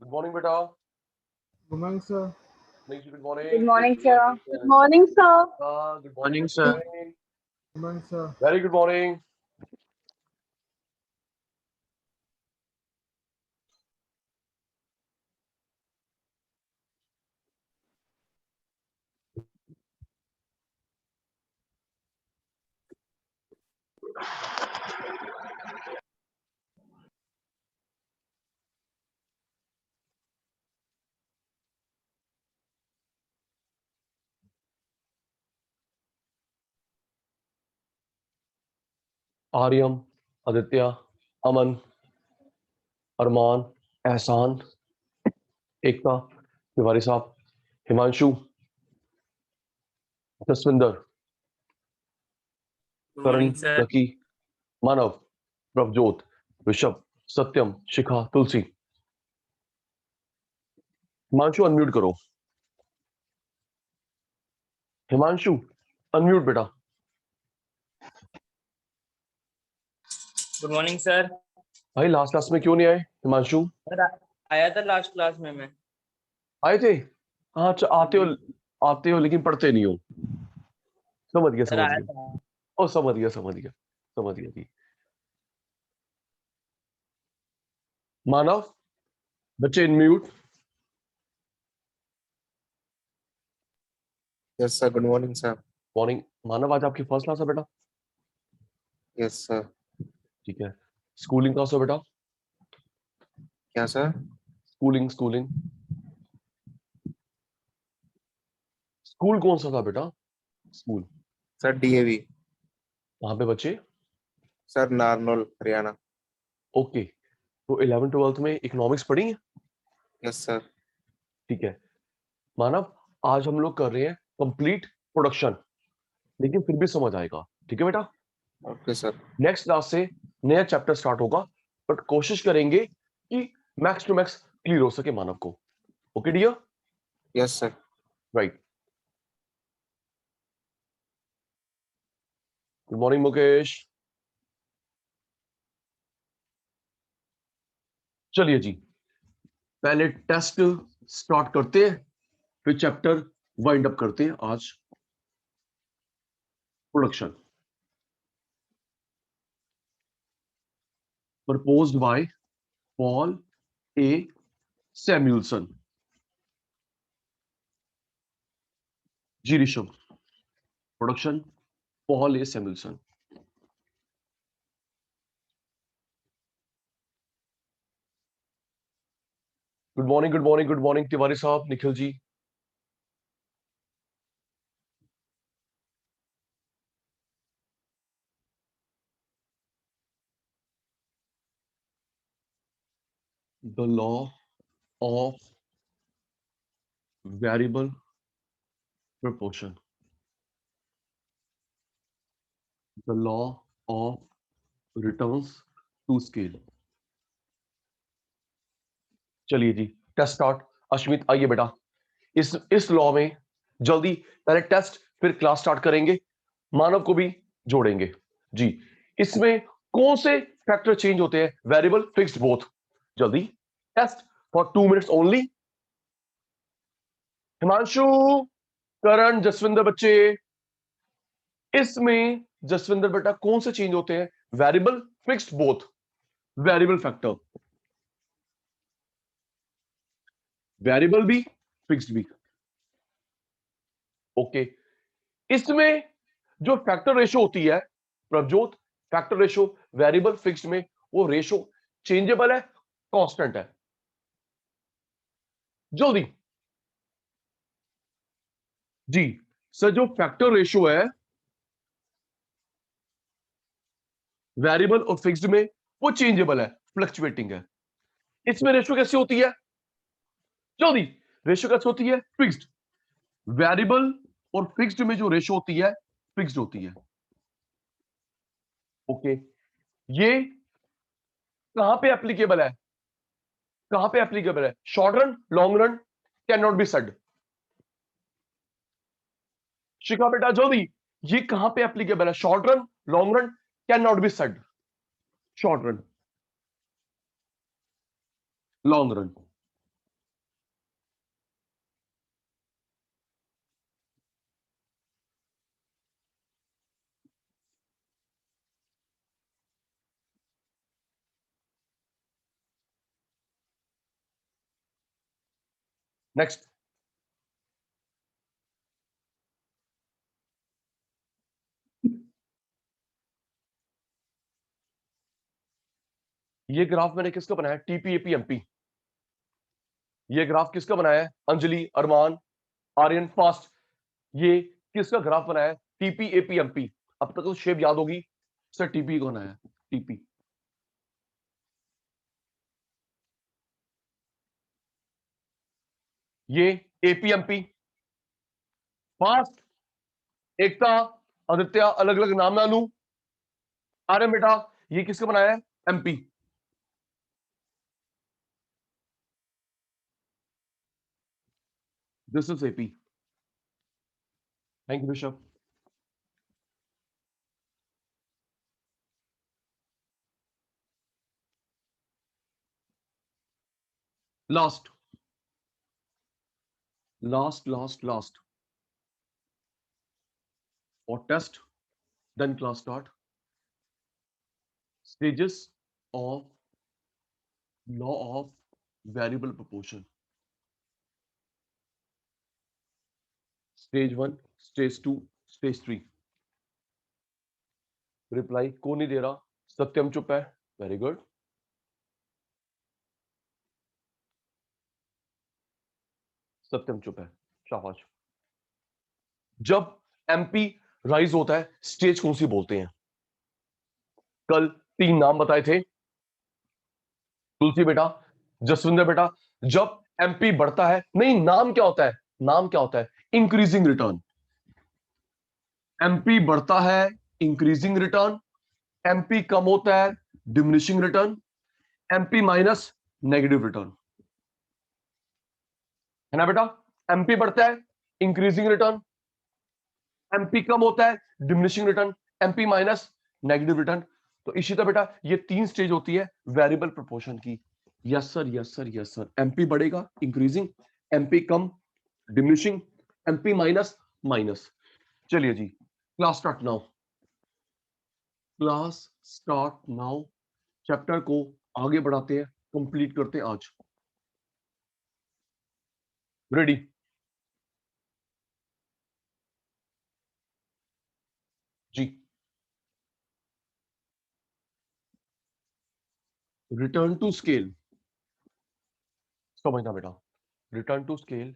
Good morning, beta. Good morning, sir. Next, good Good morning. morning, sir. Good morning, sir. Good morning. Morning, Good sir. morning. Good morning, sir. Very good morning. Aryam, Aditya, अमन, अरमान, एहसान, एकता, तिवारी साहब, Himanshu, Jaswinder, Good करण, morning, sir. Lucky, मानव, प्रभजोत, ऋषभ, सत्यम, शिखा, तुलसी। Himanshu unmute करो। Himanshu unmute बेटा। Good morning, sir. भाई last class में क्यों नहीं आए Himanshu? Sir आया था लास्ट क्लास में मैं। आए थे? हाँ अच्छा, आते हो लेकिन पढ़ते नहीं हो। समझ गया सर समझ आया गया। था। ओ समझ गया समझ गया समझ गया जी। मानव, बच्चे unmute. Yes, sir. Good morning, sir. Morning. Manav आज आपकी फर्स्ट क्लास है बेटा? Yes, sir. ठीक है। स्कूलिंग क्लास हो बेटा? क्या सर? स्कूलिंग स्कूलिंग स्कूल कौन सा था बेटा? School sir DAV. वहां पे बच्चे? सर नारनौल हरियाणा. ओके, तो 11 12th में इकोनॉमिक्स पढ़ी है? Yes sir. ठीक है। मानव, आज हम लोग कर रहे हैं कंप्लीट प्रोडक्शन, लेकिन फिर भी समझ आएगा। ठीक है बेटा? Okay sir. नेक्स्ट क्लास से नया चैप्टर स्टार्ट होगा, बट कोशिश करेंगे कि मैक्स टू मैक्स क्लियर हो सके मानव को। Okay dear? Yes sir. Right. Good morning Mukesh. चलिए जी, पहले टेस्ट स्टार्ट करते हैं, फिर चैप्टर वाइंड अप करते हैं। आज production proposed by Paul A Samuelson. जी Rishabh, production Paul A Samuelson. Good morning good morning good morning Tiwari साहब, Nikhil ji. The law of variable proportion, the law of returns to scale। चलिए जी, test start. Ashmit आइए बेटा, इस law में जल्दी पहले टेस्ट फिर क्लास स्टार्ट करेंगे, मानव को भी जोड़ेंगे जी। इसमें कौन से फैक्टर चेंज होते हैं? Variable, fixed, both. जल्दी test for 2 minutes only. Himanshu, Karan, Jaswinder बच्चे, इसमें जसविंदर बेटा कौन से चेंज होते हैं? Variable, fixed, both. Variable factor, variable भी फिक्स्ड भी। ओके, इसमें जो फैक्टर रेशो होती है Prabhjot, factor ratio variable fixed में वो रेशो चेंजेबल है, कांस्टेंट है? जल्दी जी सर, जो फैक्टर रेशो है वेरिएबल और फिक्स्ड में वो चेंजेबल है, फ्लक्चुएटिंग है। इसमें रेशो कैसे होती है? जल्दी, रेशो कैसे होती है? फिक्स्ड। वेरिएबल और फिक्स्ड में जो रेशो होती है फिक्स्ड होती है। ओके, ये कहां पे एप्लीकेबल है? कहां पे एप्लीकेबल है? Short run, long run, can not be said. Shikha बेटा जल्दी, ये कहां पे एप्लीकेबल है? Short run, long run, can not be said. Short run, long run. Next, ये ग्राफ मैंने किसका बनाया? टीपीएपीएमपी। ये ग्राफ किसका बनाया है? अंजलि, अरमान, आर्यन, फास्ट। ये किसका ग्राफ बनाया है? टीपीएपीएमपी। अब तक तो शेप याद होगी सर, टीपी कौन आया? टीपी, ये एपीएमपी। फास्ट, एकता, आदित्य, अलग अलग नाम ना लूं। आर्यन बेटा, ये किसका बनाया है? MP. This is AP. Thank you Rishabh. Last last last last और test, then class start. Stages of law of variable proportion. Stage 1, stage 2, stage 3। Reply कौन नहीं दे रहा? सत्यम चुप है, वेरी गुड। सत्यम चुप है, शाबाश। जब एमपी राइज होता है, स्टेज कौन सी बोलते हैं? कल 3 नाम बताए थे, तुलसी बेटा, जसविंदर बेटा। जब एमपी बढ़ता है, नहीं, नाम क्या होता है? नाम क्या होता है? Increasing return. एमपी बढ़ता है, इंक्रीजिंग रिटर्न। एमपी कम होता है, diminishing return. MP minus, negative return. है ना बेटा? एमपी बढ़ता है, इंक्रीजिंग रिटर्न। एमपी कम होता है, diminishing return. MP minus, negative return. तो इसी तरह बेटा ये 3 स्टेज होती है वेरिएबल प्रोपोर्शन की। Yes sir, yes sir, yes sir. MP बढ़ेगा, इंक्रीजिंग। एमपी कम, डिमिनिशिंग। MP minus, minus. चलिए जी, class start now. Class start now. Chapter को आगे बढ़ाते हैं, कंप्लीट करते हैं आज। रेडी? जी। रिटर्न टू स्केल समझना बेटा। रिटर्न टू स्केल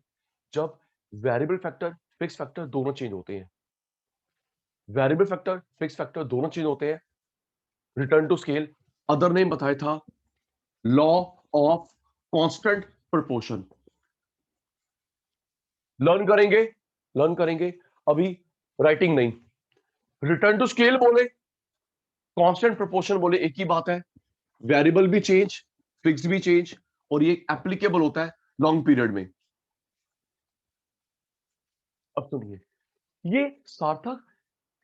जब वेरिएबल फैक्टर, फिक्स फैक्टर दोनों चेंज होते हैं। वेरिएबल फैक्टर, फिक्स फैक्टर दोनों चेंज होते हैं। Return to scale, other name बताया था law of constant proportion. Learn करेंगे, लर्न करेंगे, अभी राइटिंग नहीं। रिटर्न टू स्केल बोले, कांस्टेंट प्रोपोर्शन बोले, एक ही बात है। वेरिएबल भी चेंज, फिक्स भी चेंज, और ये एप्लीकेबल होता है लॉन्ग पीरियड में। अब सुनिए, ये सार्थक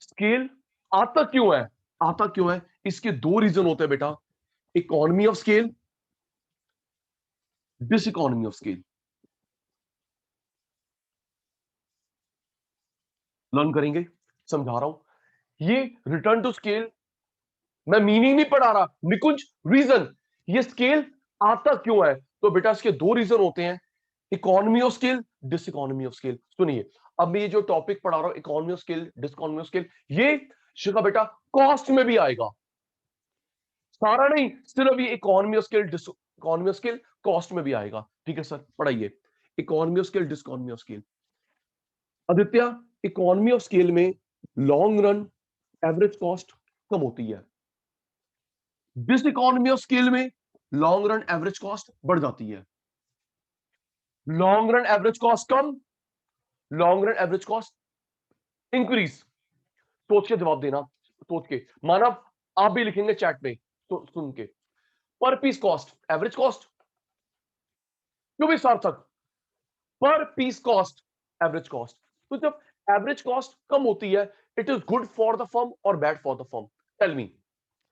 स्केल आता क्यों है? आता क्यों है? इसके 2 रीजन होते हैं बेटा, economy of scale, diseconomy of scale. Learn करेंगे, समझा रहा हूं। ये रिटर्न टू स्केल, मैं मीनिंग नहीं पढ़ा रहा, निकुंज, रीजन। ये स्केल आता क्यों है? तो बेटा इसके 2 रीजन होते हैं, economy of scale, diseconomy of scale. सुनिए, अब मैं ये जो टॉपिक पढ़ा रहा हूं, economy of scale, diseconomy of scale, ये शिखा बेटा कॉस्ट में भी आएगा। सारा नहीं, सिर्फ ये economy of scale, diseconomy of scale, cost में भी आएगा। ठीक है सर, पढ़ाइए। Economy of scale, diseconomy of scale. Aditya, economy of scale में लॉन्ग रन एवरेज कॉस्ट कम होती है। डिस इकोनॉमी ऑफ स्केल में लॉन्ग रन एवरेज कॉस्ट बढ़ जाती है। लॉन्ग रन एवरेज कॉस्ट कम, long run average cost increase. सोच के जवाब देना, सोच के। मानव, आप भी लिखेंगे चैट में तो सुन के। पर पीस कॉस्ट, एवरेज कॉस्ट, क्यों भी सार्थक? पर पीस कॉस्ट, एवरेज कॉस्ट। तो जब एवरेज कॉस्ट कम होती है, it is good for the firm और bad for the firm? Tell me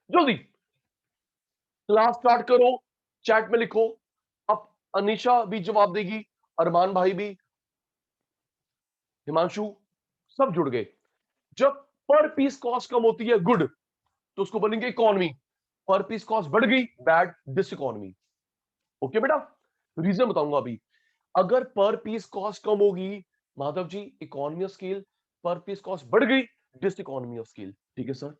जल्दी। क्लास स्टार्ट करो, चैट में लिखो। अब अनीशा भी जवाब देगी, अरमान भाई भी, हिमांशु, सब जुड़ गए। जब पर पीस कॉस्ट कम होती है, गुड, तो उसको बोलेंगे इकोनॉमी। पर पीस कॉस्ट बढ़ गई, बैड, डिस इकोनॉमी। ओके बेटा, रीजन बताऊंगा अभी। अगर पर पीस कॉस्ट कम होगी Madhav ji, economy of scale, per piece cost बढ़ गई, डिस इकोनॉमी ऑफ स्केल। ठीक है सर,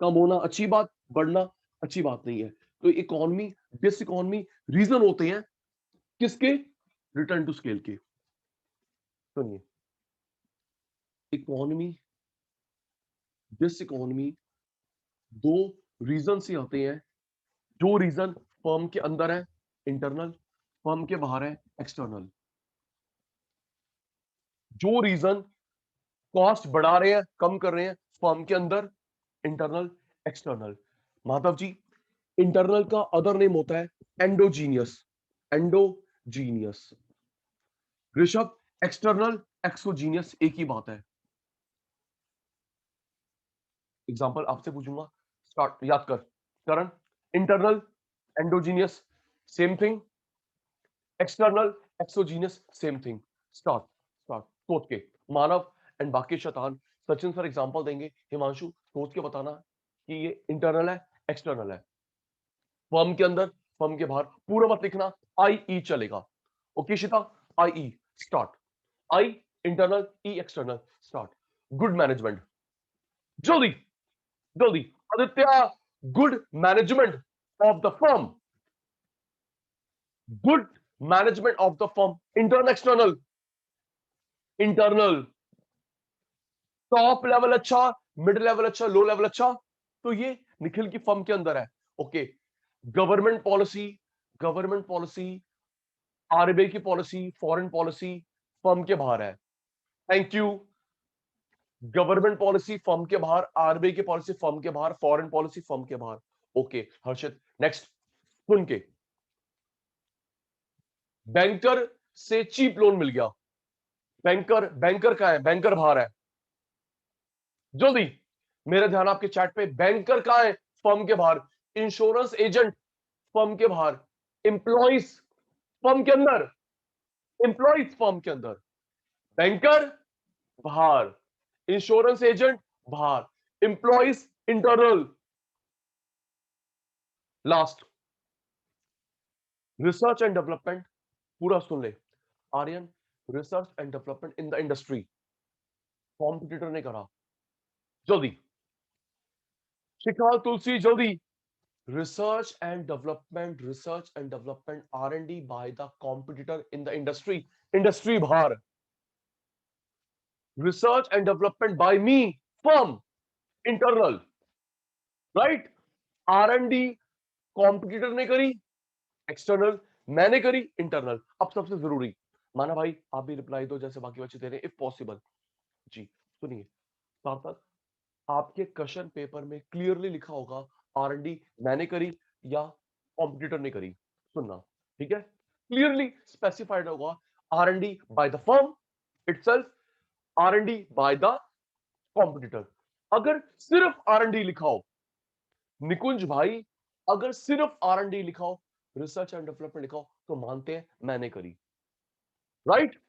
कम होना अच्छी बात, बढ़ना अच्छी बात नहीं है। तो इकोनॉमी डिस इकोनॉमी रीजन होते हैं किसके, रिटर्न टू स्केल के। सुनिए, इकोनॉमी डिस इकोनॉमी दो रीजन से आते हैं। जो रीजन फर्म के अंदर है इंटरनल, फर्म के बाहर है एक्सटर्नल। जो रीजन कॉस्ट बढ़ा रहे हैं कम कर रहे हैं फर्म के अंदर, internal external. Madhav ji, internal का अदर नेम होता है endogenous, endogenous. Rishabh, external exogenous एक ही बात है। एग्जांपल आपसे पूछूंगा, स्टार्ट याद कर Karan. Internal endogenous same thing, external exogenous same thing. Start start सोच के। मानव एंड बाकी शैतान, सचिन सर एग्जांपल देंगे, हिमांशु सोच के बताना कि ये इंटरनल है एक्सटर्नल है। फर्म के अंदर फर्म के बाहर, पूरा मत लिखना, आई ई चलेगा। ओके शिता, आई ई स्टार्ट। आई इंटरनल, ई एक्सटर्नल स्टार्ट। गुड मैनेजमेंट, जल्दी जल्दी Aditya. Good management of the firm, good management of the firm, internal external, internal. Top level अच्छा, मिड लेवल अच्छा, लो लेवल अच्छा, तो ये निखिल की फर्म के अंदर है। Okay, government policy, government policy, RBI की पॉलिसी, फॉरेन पॉलिसी फर्म के बाहर है। Thank you. Government policy firm के बाहर, आरबीआई की पॉलिसी फर्म के बाहर, फॉरेन पॉलिसी फर्म के बाहर। ओके हर्षित, नेक्स्ट सुन के। बैंकर से चीप लोन मिल गया, बैंकर, बैंकर कहां है, बैंकर बाहर है। जल्दी मेरा ध्यान आपके चैट पे, बैंकर कहां है, फर्म के बाहर। इंश्योरेंस एजेंट फर्म के बाहर, एम्प्लॉइज फर्म के अंदर, एम्प्लॉइज फर्म के अंदर, बैंकर बाहर, इंश्योरेंस एजेंट बाहर, employees internal. Last, research and development, पूरा सुन ले Aryan. Research and development in the industry competitor ने करा, जल्दी शिखा तुलसी जल्दी। Research and development R&D by the competitor in the industry, industry बाहर। Research and development by me, firm internal, right. R&D competitor ने करी एक्सटर्नल, मैंने करी इंटरनल। अब सबसे जरूरी, माना भाई आप भी रिप्लाई दो जैसे बाकी बच्चे दे रहे हैं, इफ पॉसिबल। जी सुनिए, साथ साथ आपके क्वेश्चन पेपर में क्लियरली लिखा होगा R&D मैंने करी या कॉम्पिटिटर ने करी, सुनना ठीक है। क्लियरली स्पेसिफाइड होगा R&D by the firm itself, R&D by the competitor. अगर सिर्फ R&D लिखा हो निकुंज भाई, अगर सिर्फ R&D लिखा हो, रिसर्च एंड डेवलपमेंट लिखा हो, तो मानते हैं मैंने करी, राइट।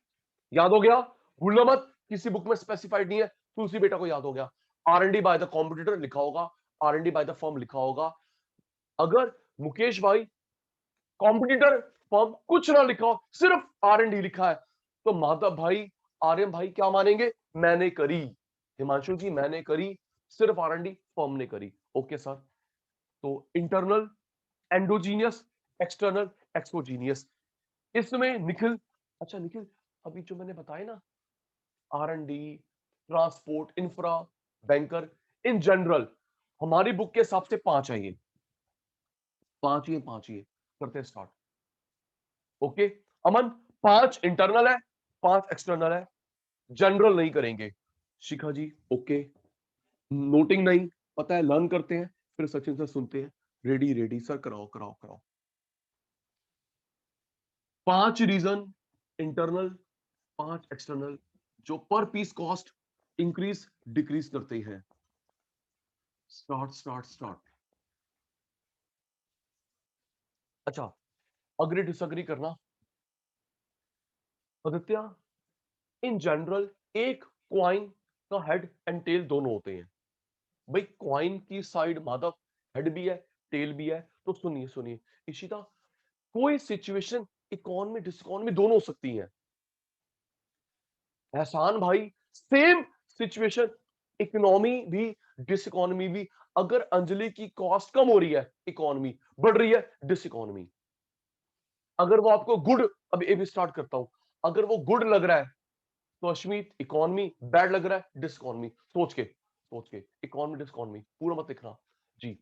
याद हो गया, भूलना मत, किसी बुक में स्पेसिफाइड नहीं है, तुलसी बेटा को याद हो गया। R&D बाय द कॉम्पिटिटर लिखा होगा, R&D बाय द फर्म लिखा होगा। अगर मुकेश भाई कॉम्पिटिटर फर्म कुछ ना लिखा हो, सिर्फ R&D लिखा है, तो माधव भाई, आर्यन भाई क्या मानेंगे, मैंने करी। हिमांशु जी मैंने करी, सिर्फ R&D फर्म ने करी। ओके सर, तो इंटरनल एंडोजीनियस, एक्सटर्नल एक्सोजीनियस, इसमें निखिल, अच्छा निखिल अभी जो मैंने बताया ना, R&D, transport, infra, banker, in general हमारी बुक के हिसाब से 5 है, ये 5 ही 5 ही करते हैं स्टार्ट। ओके अमन, 5 इंटरनल है, 5 एक्सटर्नल है, जनरल नहीं करेंगे। शिखा जी ओके, नोटिंग नहीं पता है, लर्न करते हैं, फिर सचिन सर सुनते हैं। रेडी रेडी सर, कराओ कराओ कराओ। 5 रीजन इंटरनल, 5 एक्सटर्नल, जो पर पीस कॉस्ट इंक्रीज डिक्रीज करते हैं। Start start start. अच्छा, अग्री डिसअग्री करना आदित्य। इन जनरल एक क्वाइन का हेड एंड टेल दोनों होते हैं। भाई क्वाइन की साइड माधव हेड भी है टेल भी है, तो सुनिए सुनिए इशिता, कोई सिचुएशन इकोनॉमी डिसइकोनॉमी दोनों हो सकती हैं। एहसान भाई सेम सिचुएशन, इकोनॉमी भी डिसइकोनॉमी भी। अगर अंजलि की कॉस्ट कम हो रही है, इकोनॉमी बढ़ रही है, डिसइकोनॉमी। अगर वो आपको गुड, अब ए भी स्टार्ट करता हूं, अगर वो गुड लग रहा है तो अश्मीत इकोनॉमी, बैड लग रहा है डिसइकोनॉमी। सोच के इकोनॉमी डिसइकोनॉमी पूरा मत लिखना जी।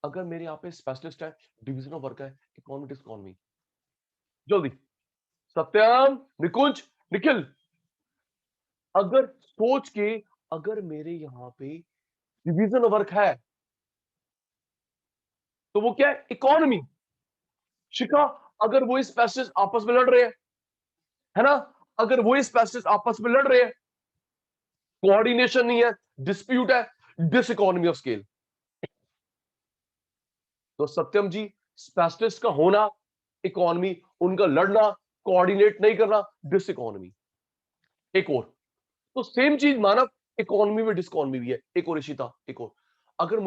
अगर मेरे यहाँ पे स्पेशलिस्ट है, डिवीजन ऑफ वर्क है, इकोनॉमी डिसइकोनॉमी। जल्दी सत्यम, निकुंज, निखिल, अगर सोच के, अगर मेरे यहाँ पे डिवीजन ऑफ वर्क है तो वो क्या है, इकोनॉमी। शिखा, अगर वो स्पेशलिस्ट आपस में लड़ रहे हैं, है ना, अगर वो स्पेशलिस्ट आपस में लड़ रहे हैं, कोऑर्डिनेशन नहीं है, डिस्प्यूट है, डिस इकोनॉमी ऑफ स्केल। तो सत्यम जी, स्पेशलिस्ट का होना इकोनॉमी, उनका लड़ना, कोऑर्डिनेट नहीं करना, डिस इकोनॉमी। एक और, तो सेम चीज मानव, इकोनॉमी में डिसइकोनॉमी भी है। एक और इशिता, एक और, अगर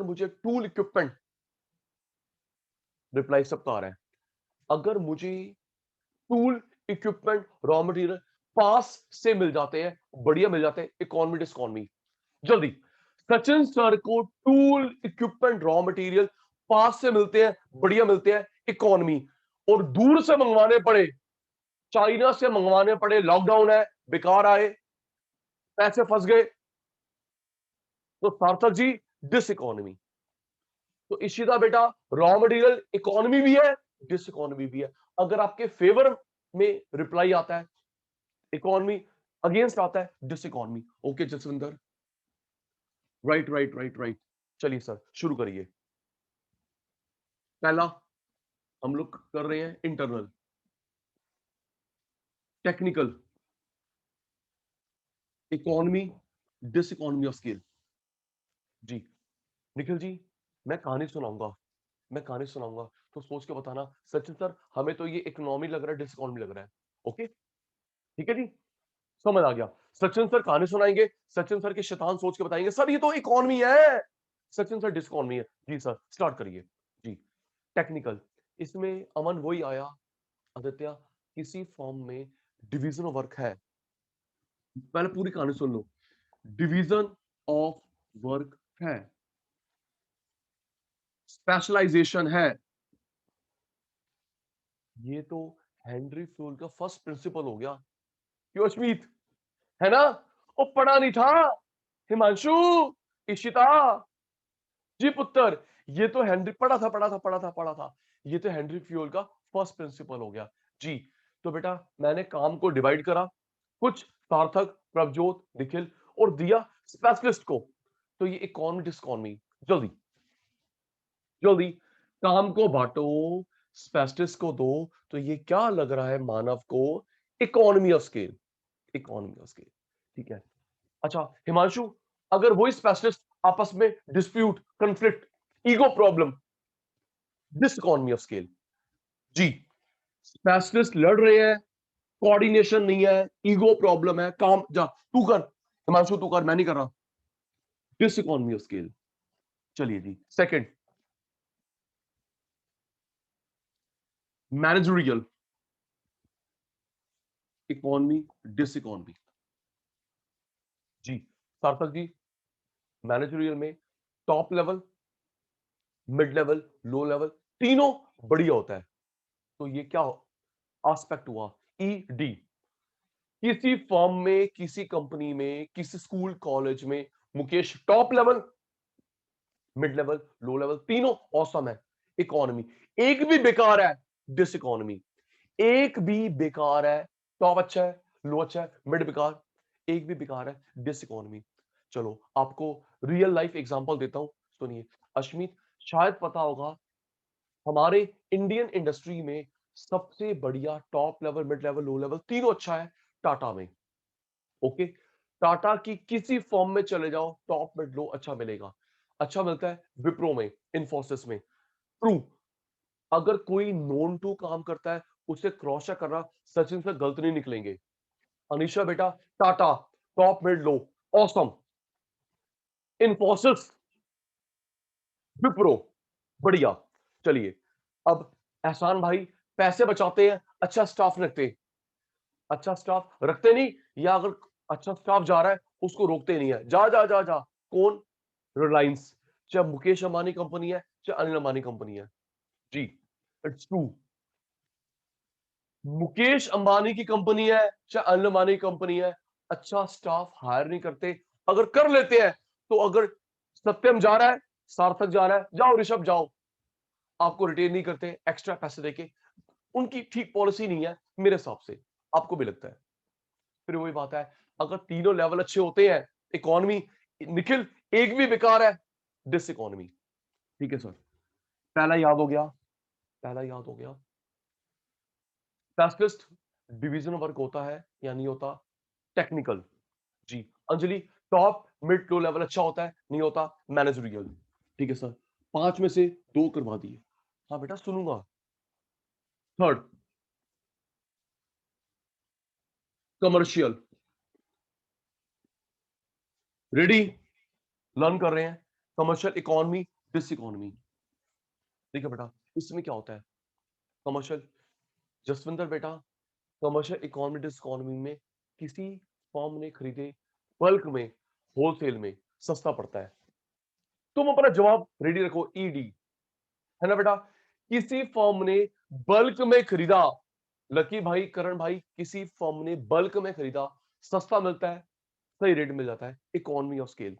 मुझे टूल इक्विपमेंट, रिप्लाई सबका आ रहा है, अगर मुझे टूल इक्विपमेंट रॉ मटेरियल पास से मिल जाते हैं, बढ़िया मिल जाते हैं, इकोनॉमी डिसइकोनॉमी। जल्दी, सचिन सर को टूल इक्विपमेंट रॉ मटेरियल पास से मिलते हैं, बढ़िया मिलते हैं, इकोनॉमी। और दूर से मंगवाने पड़े, चाइना से मंगवाने पड़े, लॉकडाउन है, बेकार आए, पैसे फंस गए, तो सार्थक जी डिस इकोनॉमी। तो इशिता बेटा, रॉ मटेरियल इकोनॉमी भी है, डिस इकोनॉमी भी है। अगर आपके फेवर में रिप्लाई आता है इकोनॉमी, अगेंस्ट आता है diseconomy. Okay Jasvinder, right right right right. चलिए सर शुरू करिए। पहला हम लोग कर रहे हैं internal, technical, economy, diseconomy of scale. जी निखिल जी, मैं कहानी सुनाऊंगा, तो सोच के बताना सचिन सर हमें तो ये इकोनॉमी लग रहा है, डिस इकोनॉमी लग रहा है। ओके ठीक है जी, समझ आ गया। सचिन सर कहानी सुनाएंगे, सचिन सर के शैतान सोच के बताएंगे सर ये तो इकोनॉमी है, सचिन सर डिस इकोनॉमी है। जी सर स्टार्ट करिए। जी टेक्निकल, इसमें अमन वही आया, आदित्य किसी फॉर्म में डिवीजन ऑफ वर्क है, पहले पूरी कहानी सुन लो। डिवीजन ऑफ वर्क है, स्पेशलाइजेशन है, ये तो हेनरी फ्यूल का फर्स्ट प्रिंसिपल हो गया। क्यों अश्मीत, है ना, वो पढ़ा नहीं था हिमांशु, इशिता जी पुत्र, ये तो हेनरी पढ़ा था, ये तो हेनरी फ्यूल का फर्स्ट प्रिंसिपल हो गया जी। तो बेटा मैंने काम को डिवाइड करा, कुछ सार्थक, प्रभजोत, निखिल और दिया स्पेशलिस्ट को, तो ये इकोनॉमी डिसइकोनॉमी। जल्दी जल्दी काम को बांटो, स्पेशलिस्ट को दो, तो ये क्या लग रहा है मानव को, economy of scale, economy of scale. ठीक है, अच्छा हिमांशु, अगर वही स्पेशलिस्ट आपस में dispute, conflict, ego problem, diseconomy of scale. जी स्पेशलिस्ट लड़ रहे हैं, कोऑर्डिनेशन नहीं है, ईगो प्रॉब्लम है, काम जा तू कर, हिमांशु तू कर, मैं नहीं कर रहा, डिस इकोनॉमी ऑफ स्केल। चलिए जी second, managerial, economy, diseconomy. जी सार्थक जी, मैनेजरियल में top level, mid level, low level, तीनों बढ़िया होता है। तो ये क्या एस्पेक्ट हुआ, ईडी। किसी फर्म में, किसी कंपनी में, किसी स्कूल कॉलेज में Mukesh top level, mid level, low level, तीनों औसम है, इकोनॉमी। एक भी बेकार है, डिस इकोनॉमी। एक भी बेकार है, टॉप अच्छा है, लो अच्छा है, मिड बेकार, एक भी बेकार है, डिस इकोनॉमी। चलो आपको रियल लाइफ एग्जांपल देता हूं, सुनिए। अश्मित, शायद पता होगा हमारे इंडियन इंडस्ट्री में सबसे बढ़िया top level, mid level, low level तीनों अच्छा है टाटा में। ओके, टाटा की किसी फॉर्म में चले जाओ, टॉप मिड लो अच्छा मिलेगा। अच्छा मिलता है विप्रो में, इन्फोसिस में, ट्रू। अगर कोई नोन टू काम करता है उसे क्रॉस चेक करना, सचिन से गलत नहीं निकलेंगे। अनिशा बेटा, टाटा टॉप मिड लो ऑसम, इन्फोसिस, विप्रो बढ़िया। चलिए अब एहसान भाई, पैसे बचाते हैं, अच्छा स्टाफ रखते हैं, अच्छा स्टाफ रखते नहीं, या अगर अच्छा स्टाफ जा रहा है उसको रोकते नहीं है, जा जा जा जा। कौन? रिलायंस, चाहे मुकेश अंबानी कंपनी है चाहे अनिल अंबानी कंपनी है। जी, इट्स ट्रू। मुकेश अंबानी की कंपनी है चाहे अनिल अंबानी की कंपनी है, अच्छा स्टाफ हायर नहीं करते। अगर कर लेते हैं तो अगर सत्यम जा रहा है, सार्थक जा रहा है, जाओ ऋषभ जाओ, आपको रिटेन नहीं करते एक्स्ट्रा पैसे देके। उनकी ठीक पॉलिसी नहीं है मेरे हिसाब से, आपको भी लगता है? फिर वही बात है, अगर तीनों लेवल अच्छे होते हैं, इकोनॉमी, निखिल एक भी बेकार है, डिस इकोनॉमी। ठीक है सर, पहला याद हो गया, पहला याद हो गया। स्पेशलिस्ट डिवीजन वर्क होता है या नहीं होता? टेक्निकल। जी Anjali, top mid low level अच्छा होता है, नहीं होता मैनेजरियल। ठीक है सर, 5 में से 2 करवा दिए। हाँ बेटा सुनूंगा। Third, commercial. रेडी? लर्न कर रहे हैं कमर्शियल इकोनॉमी, डिस इकोनॉमी। ठीक है बेटा, इसमें क्या होता है कमर्शियल? जसविंदर बेटा, कमर्शियल इकोनॉमी डिस इकोनॉमी में किसी फॉर्म ने खरीदे बल्क में, होलसेल में, सस्ता पड़ता है। तुम अपना जवाब रेडी रखो, ईडी, है ना बेटा? किसी फर्म ने बल्क में खरीदा, लकी भाई, करण भाई, किसी फर्म ने बल्क में खरीदा, सस्ता मिलता है, सही रेट मिल जाता है, इकोनॉमी ऑफ स्केल।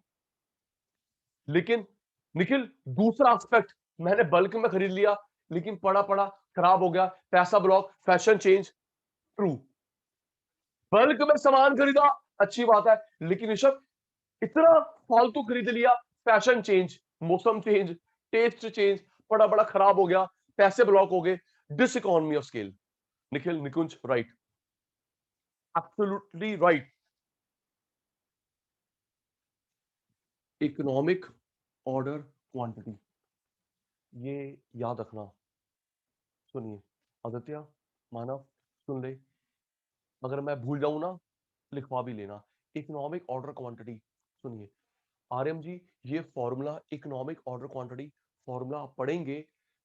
लेकिन निखिल, दूसरा एस्पेक्ट, मैंने बल्क में खरीद लिया लेकिन पड़ा पड़ा खराब हो गया, पैसा block, fashion change. True, bulk में सामान खरीदा, अच्छी बात है, लेकिन ऋषभ इतना फालतू खरीद लिया, फैशन चेंज, मौसम चेंज, टेस्ट चेंज, बड़ा बड़ा खराब हो गया, पैसे ब्लॉक हो गए, diseconomy of scale. Nikhil, Nikunj, right, absolutely right. Economic order quantity, ये याद रखना। सुनिए आदित्य, मानव, सुन ले, अगर मैं भूल जाऊं ना, लिखवा भी लेना। इकोनॉमिक ऑर्डर क्वांटिटी, सुनिए आर्यम जी, ये formula economic order quantity formula आप पढ़ेंगे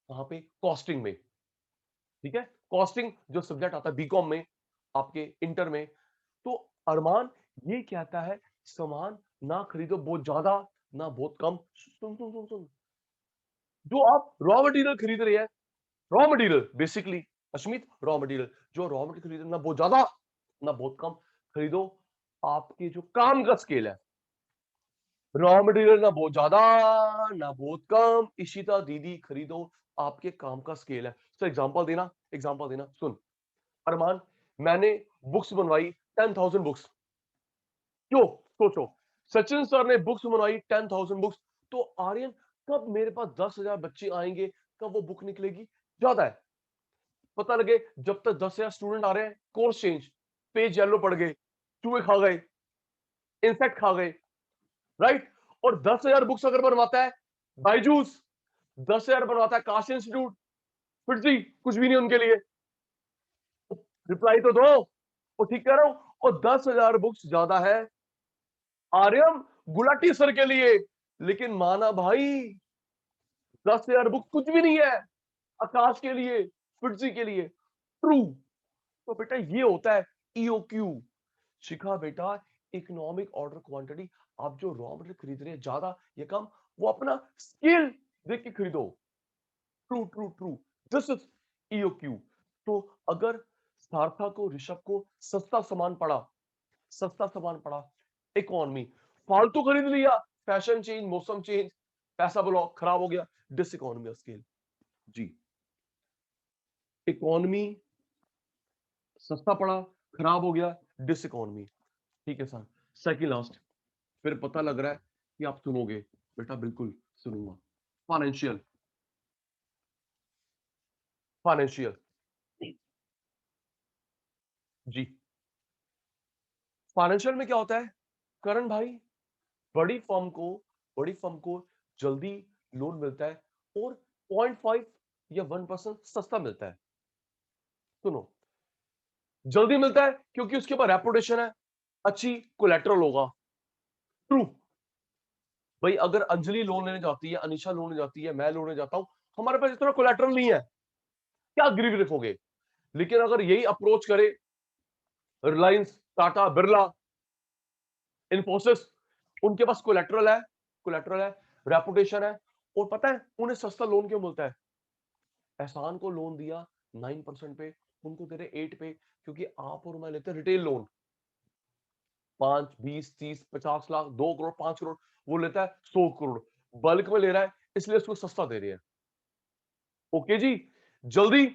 कहां पे? कॉस्टिंग में। ठीक है, कॉस्टिंग जो सब्जेक्ट आता है बीकॉम में, आपके इंटर में। तो अरमान ये कहता है सामान ना खरीदो बहुत ज्यादा, ना बहुत कम। सुन सुन सुन सुन, जो आप रॉ मटेरियल खरीद रहे हैं, raw material basically, Ashmit, raw material, जो रॉ मटेरियल खरीद रहे हैं, ना बहुत ज्यादा ना बहुत कम खरीदो। आपके जो काम का स्केल है, रॉ मटेरियल ना बहुत ज्यादा ना बहुत कम, इशिता दीदी खरीदो, आपके काम का स्केल है। सर एग्जांपल देना, एग्जांपल देना। सुन अरमान, मैंने बुक्स बनवाई 10,000 बुक्स, क्यों? सोचो, सचिन सर ने बुक्स बनवाई 10,000 बुक्स, तो आर्यन कब मेरे पास 10,000 बच्चे आएंगे, कब वो बुक निकलेगी? ज्यादा है, पता लगे जब तक 10,000 स्टूडेंट आ रहे हैं, कोर्स चेंज, पेज येलो पड़ गए, चूहे खा गए, इंसेक्ट खा गए, राइट? और 10,000 बुक्स अगर बनवाता है बाइजूस, 10,000 बनवाता है काशी इंस्टीट्यूट, फिर जी कुछ भी नहीं उनके लिए। रिप्लाई तो दो, वो ठीक कह रहा हूं। और 10,000 बुक्स ज्यादा है आर्यम गुलाटी सर के लिए, लेकिन माना भाई 10,000 बुक कुछ भी नहीं है आकाश के लिए, फिटजी के लिए। ट्रू, तो बेटा ये होता है ईओक्यू। शिखा बेटा, इकोनॉमिक ऑर्डर क्वांटिटी, आप जो रॉ मटेरियल खरीद रहे हैं ज्यादा या कम, वो अपना स्किल देख के खरीदो। True true true, this is EOQ. तो अगर सारथा को, ऋषभ को सस्ता सामान पड़ा, सस्ता सामान पड़ा, इकोनॉमी, फालतू खरीद लिया, फैशन चेंज, मौसम चेंज, पैसा ब्लॉक, खराब हो गया, डिस इकोनॉमी ऑफ स्केल। जी, इकोनॉमी सस्ता पड़ा, खराब हो गया, डिस इकोनॉमी। ठीक है सर, सेकंड लास्ट, फिर पता लग रहा है कि आप सुनोगे। बेटा बिल्कुल सुनूंगा। Financial, financial. जी, फाइनेंशियल में क्या होता है करण भाई? बड़ी फर्म को, बड़ी फर्म को जल्दी लोन मिलता है और 0.5 या 1% सस्ता मिलता है। सुनो, जल्दी मिलता है क्योंकि उसके पास रेपुटेशन है, अच्छी कोलेटरल होगा। ट्रू, भाई अगर अंजलि लोन लेने जाती है, अनिशा लोन लेने जाती है, मैं लोन लेने जाता हूं, हमारे पास इतना कोलेटरल नहीं है, क्या गिरवी रखोगे? लेकिन अगर यही अप्रोच करे रिलायंस, टाटा, बिरला, इन्फोसिस, उनके पास कोलेट्रल है, रेपुटेशन है, और पता है उन्हें सस्ता लोन क्यों मिलता है? एहसान को लोन दिया 9% पे, उनको दे रहे 8 पे, क्योंकि आप और मैं लेते हैं रिटेल लोन 5, 20, 30, 50 लाख, 2 करोड़, 5 करोड़, वो लेता है 100 करोड़, बल्क में ले रहा है, इसलिए उसको सस्ता दे रहे हैं। ओके जी, जल्दी।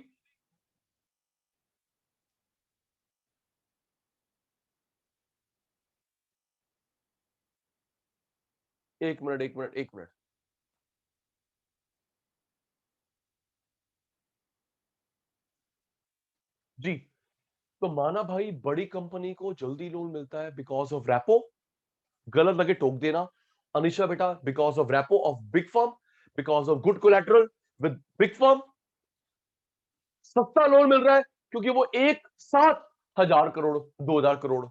एक मिनट, एक मिनट, एक मिनट जी। तो माना भाई बड़ी कंपनी को जल्दी लोन मिलता है बिकॉज ऑफ रेपो, गलत लगे टोक देना। अनिशा बेटा, because of repo of big firm, because of good collateral with big firm, सस्ता लोन मिल रहा है क्योंकि वो एक साथ 1000 करोड़, 2000 करोड़,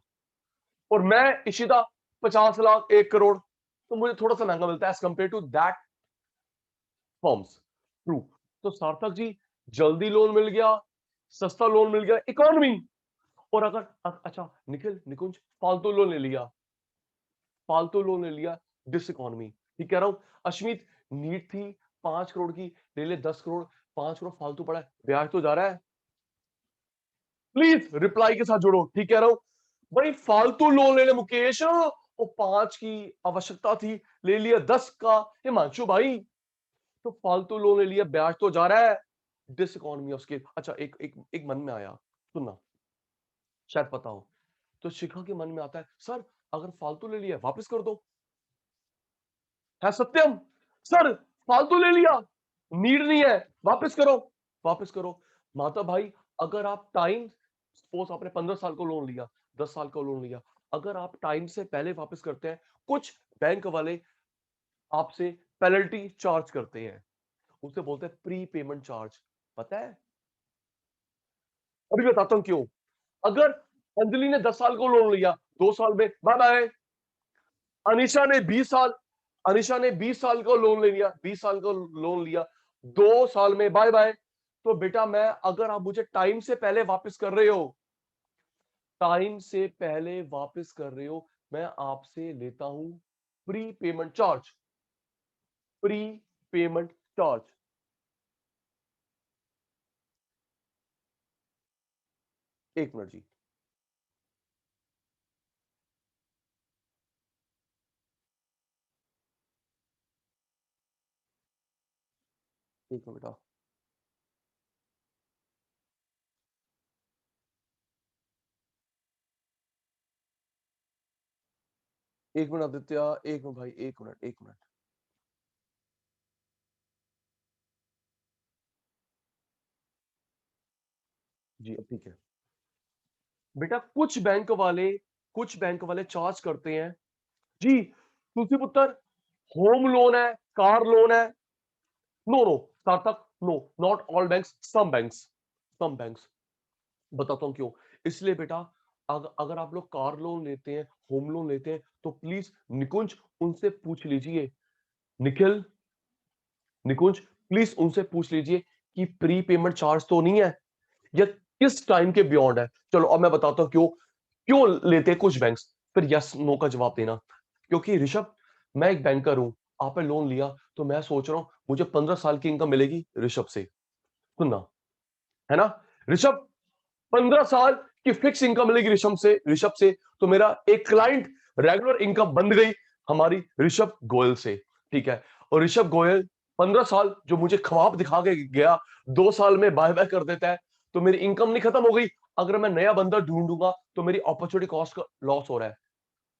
और मैं इशिता 50 लाख, 1 करोड़, तो मुझे थोड़ा सा महंगा मिलता है as compare to that firms. True. तो सार्थक जी, जल्दी लोन मिल गया, सस्ता लोन मिल गया, इकोनॉमी। और अगर अच्छा निखिल, निकुंज, फालतू लोन ले लिया, फालतू लोन ले लिया, डिस इकोनॉमी, ठीक कह रहा हूं। अश्मित, नीट थी 5 करोड़ की, ले ले 10 करोड़, 5 करोड़ फालतू पड़ा है, ब्याज तो जा रहा है। प्लीज रिप्लाई के साथ जुड़ो, ठीक कह रहा हूं भाई। फालतू लोन ले ले मुकेश, वो 5 की आवश्यकता थी, ले लिया 10 का। हिमांशु भाई, तो फालतू लोन ले लिया, ब्याज तो जा रहा है, डिस इकोनॉमी ऑफ स्केल। अच्छा, एक मन में आया, सुनना, शायद पता हो। तो शिखा के मन में आता है, सर अगर फालतू ले लिया वापस कर दो। है सत्यम, सर फालतू ले लिया, नीड नहीं है, वापस करो, वापस करो। माता भाई, अगर आप टाइम, सपोज आपने 15 साल को लोन लिया, 10 साल का लोन लिया, अगर आप टाइम से पहले वापस करते हैं, कुछ बैंक वाले आपसे पेनल्टी चार्ज करते हैं, उसे बोलते हैं प्री पेमेंट चार्ज। पता है? अभी बताता हूं क्यों। अगर अंजलि ने 10 साल को लोन लिया, 2 साल में बाय बाय। अनिशा ने 20 साल, अनिशा ने 20 साल को लोन ले लिया, 20 साल को लोन लिया, 2 साल में बाय बाय। तो बेटा मैं, अगर आप मुझे टाइम से पहले वापस कर रहे हो, टाइम से पहले वापस कर रहे हो, मैं आपसे लेता हूं pre payment charge, prepayment charge. एक मिनट जी। एक मिनट बेटा। एक मिनट आदित्य, एक मिनट भाई, एक मिनट, एक मिनट जी, अब ठीक है। बेटा कुछ बैंक वाले चार्ज करते हैं जी। तुलसी पुत्र, होम लोन है, कार लोन है, no no, Sarthak, no, not all banks, some banks, some banks. बताता हूं क्यों। इसलिए बेटा, अगर आप लोग कार लोन लेते हैं, होम लोन लेते हैं, तो प्लीज निकुंज, उनसे पूछ लीजिए, निखिल, निकुंज, प्लीज उनसे पूछ लीजिए कि प्री पेमेंट चार्ज तो नहीं है, या किस टाइम के बियॉन्ड है। चलो अब मैं बताता हूं क्यों, क्यों लेते हैं कुछ बैंक्स, फिर यस नो का जवाब देना। क्योंकि ऋषभ, मैं एक बैंकर हूं, आपने लोन लिया, तो मैं सोच रहा हूं मुझे 15 साल की इनकम मिलेगी ऋषभ से, सुनना, है ना ऋषभ, 15 साल की फिक्स इनकम मिलेगी ऋषभ से, तो मेरा एक क्लाइंट रेगुलर इनकम बन गई हमारी ऋषभ गोयल से, ठीक है। और ऋषभ गोयल 15 साल जो मुझे ख्वाब दिखा के गया, 2 साल में बाय बाय कर देता है, तो मेरी इनकम नहीं खत्म हो गई। अगर मैं नया बंदा ढूंढूंगा तो मेरी अपॉर्चुनिटी कॉस्ट का लॉस हो रहा है।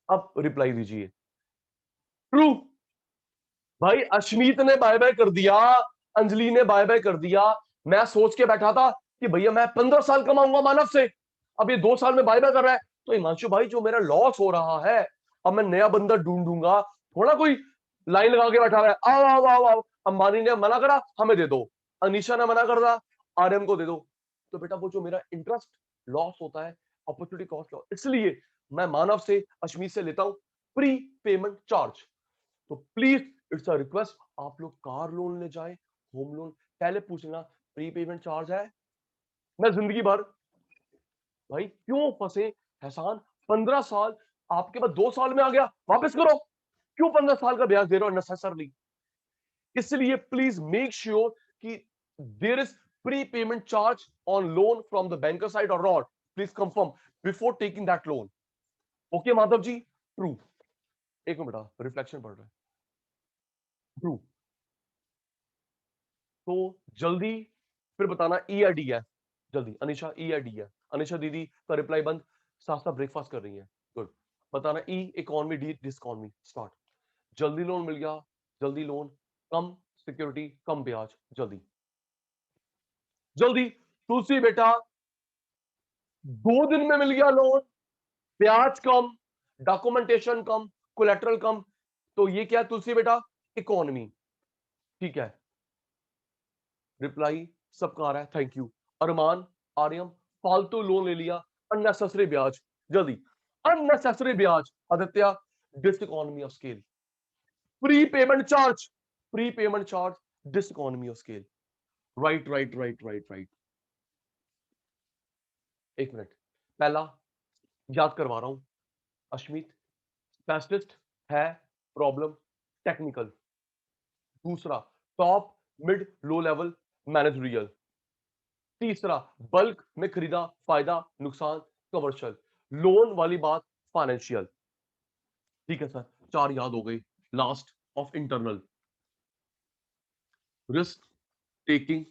अब रिप्लाई दीजिए। ट्रू। भाई अश्मीत ने बाय बाय कर दिया, अंजलि ने बाय बाय कर दिया, मैं सोच के बैठा था कि भैया मैं 15 साल कमाऊंगा मानव से, अब ये 2 साल में बाय बाय कर रहा है, तो हिमांशु भाई जो मेरा लॉस हो रहा है, अब मैं नया बंदा ढूंढूंगा, थोड़ा कोई लाइन लगा के बैठा हुआ है, आओ आओ आओ आओ, अंबानी ने मना करा हमें दे दो, अनिशा ने मना कर दिया आरएम को दे दो, तो बेटा वो जो मेरा इंटरेस्ट लॉस होता है, अपॉर्चुनिटी कॉस्ट लॉस, इसलिए मैं मानव से, अश्मीत से लेता हूं प्री पेमेंट चार्ज। तो प्लीज, इट्स अ रिक्वेस्ट, आप लोग कार लोन ले जाए, होम लोन, पहले पूछना प्री पेमेंट चार्ज है मैं जिंदगी भर, भाई क्यों फंसे एहसान, 15 साल आपके पास 2 साल में आ गया, वापस करो, क्यों 15 साल का ब्याज दे रहे हो अननेसेसरली। इसलिए प्लीज मेक श्योर कि there is prepayment charge on loan from the banker side और not, please confirm before taking that loan. Okay Madhav ji, true. एक मिनट बेटा, रिफ्लेक्शन पड़ रहा है, ट्रू। तो जल्दी फिर बताना ई या डी है, जल्दी अनिशा, ई या डी है। अनिशा दीदी का रिप्लाई बंद, साथ साथ ब्रेकफास्ट कर रही है, गुड। बताना ई इकोनॉमी, डी डिसइकोनॉमी, स्टार्ट। जल्दी लोन मिल गया, जल्दी लोन, कम सिक्योरिटी, कम ब्याज, जल्दी जल्दी। तुलसी बेटा 2 दिन में मिल गया लोन, ब्याज कम, डॉक्यूमेंटेशन कम, कोलेटरल कम, तो ये क्या है तुलसी बेटा, इकोनॉमी। ठीक है, रिप्लाई सबका आ रहा है, थैंक यू। अरमान, आर्यम, फालतू लोन ले लिया, अननेसेसरी ब्याज, जल्दी अननेसेसरी ब्याज। Aditya, diseconomy of scale, prepayment charge, prepayment charge, diseconomy of scale. Right right right right right. एक मिनट, पहला याद करवा रहा हूं, अश्मित स्पेशलिस्ट है, प्रॉब्लम टेक्निकल। दूसरा top mid low level managerial. तीसरा बल्क में खरीदा, फायदा नुकसान कमर्शियल। लोन वाली बात फाइनेंशियल। ठीक है सर, 4 याद हो गई। Last of internal, risk taking,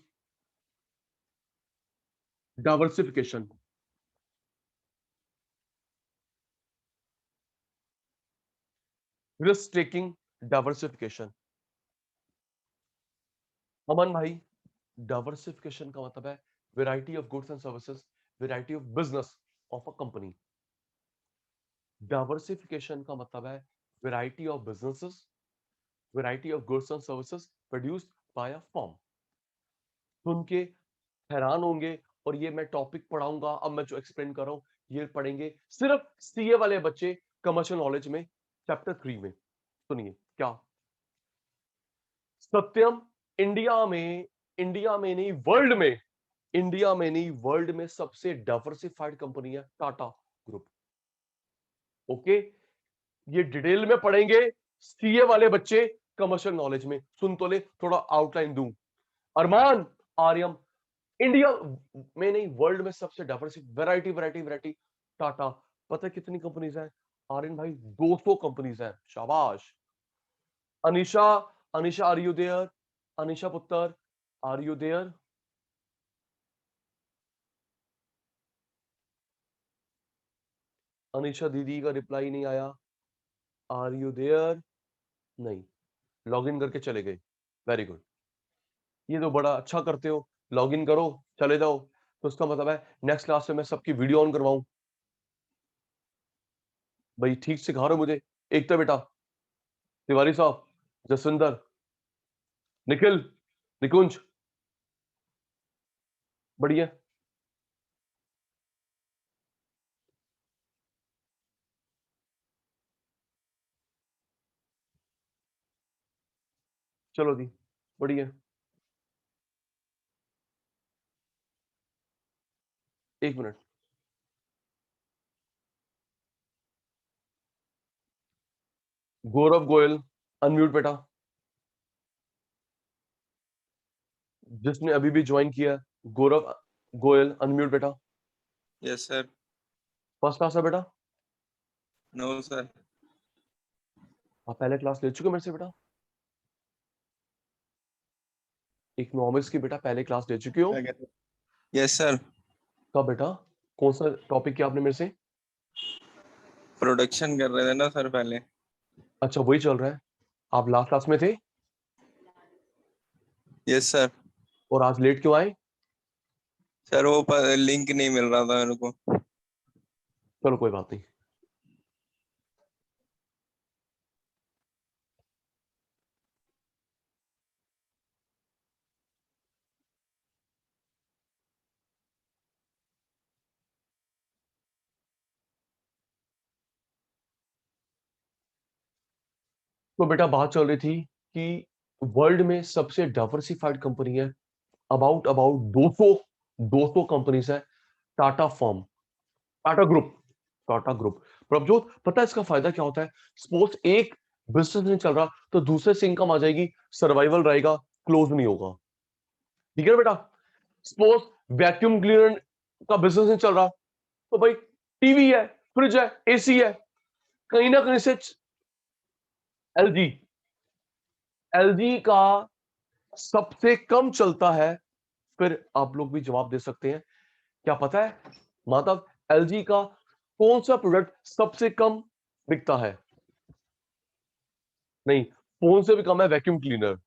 diversification. Risk taking, diversification. Aman भाई, डाइवर्सिफिकेशन का मतलब है variety of goods and services, variety of business of a company. Diversification का मतलब है variety of businesses, variety of goods and services produced by a firm. सुन के हैरान होंगे, और ये मैं टॉपिक पढ़ाऊंगा, अब मैं जो एक्सप्लेन कर रहा हूं ये पढ़ेंगे सिर्फ सीए वाले बच्चे कमर्शियल नॉलेज में, चैप्टर 3 में। सुनिए क्या, सत्यम इंडिया में नहीं वर्ल्ड में, इंडिया में नहीं वर्ल्ड में सबसे डाइवर्सिफाइड कंपनी है टाटा ग्रुप। ओके, ये डिटेल में पढ़ेंगे सीए वाले बच्चे कमर्शियल नॉलेज में। सुन तो ले, थोड़ा आउटलाइन दूं। अरमान, आर्यम, इंडिया में नहीं वर्ल्ड में सबसे diversified, variety variety variety, Tata. पता है कितनी कंपनीज हैं आर्यन भाई, 200 कंपनीज हैं, शाबाश। Anisha, Anisha are you there, Anisha पुत्र आर यू देयर। अनिशा दीदी का रिप्लाई नहीं आया, आर यू देयर, नहीं, लॉगिन करके चले गए, वेरी गुड। ये तो बड़ा अच्छा करते हो, लॉगिन करो चले जाओ, तो उसका मतलब है नेक्स्ट क्लास में मैं सबकी वीडियो ऑन करवाऊं। भाई ठीक सिखा रहे हो मुझे, एकता बेटा, तिवारी साहब, जसविंदर, निखिल, निकुंज, बढ़िया। चलो दी, बढ़िया। एक मिनट, गौरव गोयल, अनम्यूट बेटा, जिसने अभी भी ज्वाइन किया है, गौरव गोयल, अनम्यूट बेटा। Yes, sir. फर्स्ट क्लास है बेटा, No, sir. आप पहले क्लास ले चुके हो मेरे से बेटा, इकोनॉमिक्स की बेटा पहले क्लास ले चुके हो। Yes, sir. कब बेटा, कौन सा टॉपिक किया आपने मेरे से। प्रोडक्शन कर रहे थे ना सर पहले। अच्छा वही चल रहा है, आप लास्ट क्लास में थे यस सर। और आज लेट क्यों आए। सर वो लिंक नहीं मिल रहा था मेरे को। चलो कोई बात नहीं, तो बेटा बात चल रही थी कि वर्ल्ड में सबसे डाइवर्सिफाइड कंपनी है, अबाउट अबाउट 200 200 कंपनीज है, Tata firm, Tata group, Tata group. Prabhjot पता है इसका फायदा क्या होता है? सपोज एक बिजनेस नहीं चल रहा तो दूसरे से इनकम आ जाएगी, सर्वाइवल रहेगा, क्लोज नहीं होगा। ठीक है ना बेटा? सपोज वैक्यूम क्लीनर का बिजनेस नहीं चल रहा तो भाई टीवी है, फ्रिज है, एसी है, कहीं ना कहीं से एलजी, एलजी का सबसे कम चलता है। फिर आप लोग भी जवाब दे सकते हैं, क्या पता है माधव एलजी का कौन सा प्रोडक्ट सबसे कम बिकता है? नहीं, फोन से भी कम है वैक्यूम क्लीनर।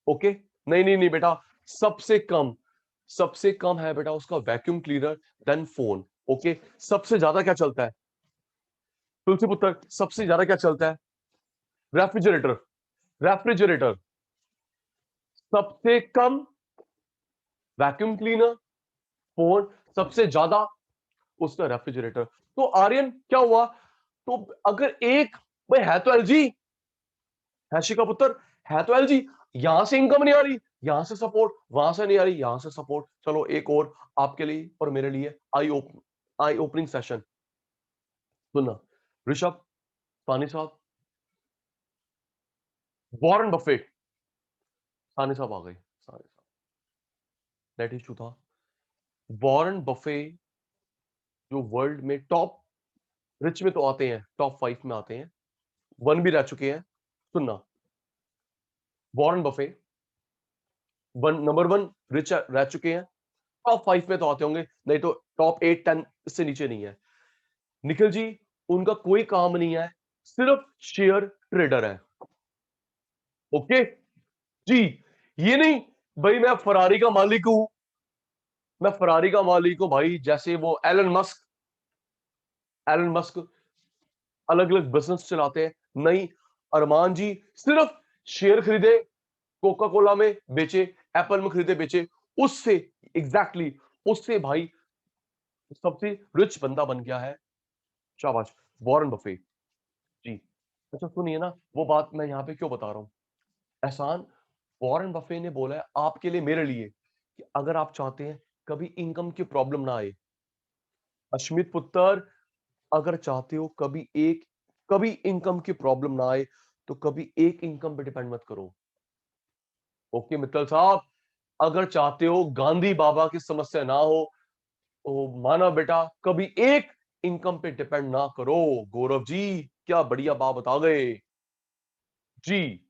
ओके, नहीं नहीं नहीं बेटा, सबसे कम है बेटा उसका vacuum cleaner then phone. Okay, सबसे ज्यादा क्या चलता है तुलसी पुत्र? सबसे ज्यादा क्या चलता है? Refrigerator, refrigerator. सबसे कम वैक्यूम क्लीनर, फोन, सबसे ज्यादा उसका रेफ्रिजरेटर। तो आर्यन क्या हुआ? तो अगर एक भाई है तो एलजी, है शिका पुत्र, है तो एलजी, यहां से इनकम नहीं आ रही, यहां से सपोर्ट, वहां से नहीं आ रही, यहां से सपोर्ट। चलो एक और आपके लिए और मेरे लिए आई ओपनिंग सेशन सुनना। ऋषभ, सानी साहब, वॉरेन बफेट, सानी साहब आ गए, सानी साहब नेट इशू था। वॉरेन बफे जो वर्ल्ड में टॉप रिच में तो आते हैं, टॉप 5 में आते हैं, 1 भी रह चुके हैं। सुनना, वॉरेन बफे नंबर 1 रिच रह चुके हैं, टॉप 5 में तो आते होंगे, नहीं तो टॉप 8-10 से नीचे नहीं है। निखिल जी, उनका कोई काम नहीं है, सिर्फ शेयर ट्रेडर है। ओके जी, ये नहीं भाई मैं फरारी का मालिक हूं, मैं फरारी का मालिक हूं भाई, जैसे वो एलन मस्क अलग अलग बिजनेस चलाते हैं। नहीं, अरमान जी सिर्फ शेयर खरीदे, कोका कोला में बेचे, एप्पल में खरीदे बेचे, उससे एग्जैक्टली उससे भाई सबसे रिच बंदा बन गया है। शाबाश, वॉरेन बफे जी। अच्छा सुनिए ना, वो बात मैं यहां पे क्यों बता रहा हूं, एहसान, वॉरेन बफे ने बोला है आपके लिए, मेरे लिए, कि अगर आप चाहते हैं कभी इनकम की प्रॉब्लम ना आए, अश्मित पुत्र, अगर चाहते हो कभी इनकम की प्रॉब्लम ना आए, तो कभी एक इनकम पे डिपेंड मत करो। ओके मित्तल साहब, अगर चाहते हो गांधी बाबा की समस्या ना हो, तो माना बेटा कभी एक इनकम पे डिपेंड ना करो। गौरव जी, क्या बढ़िया बात बता गए जी।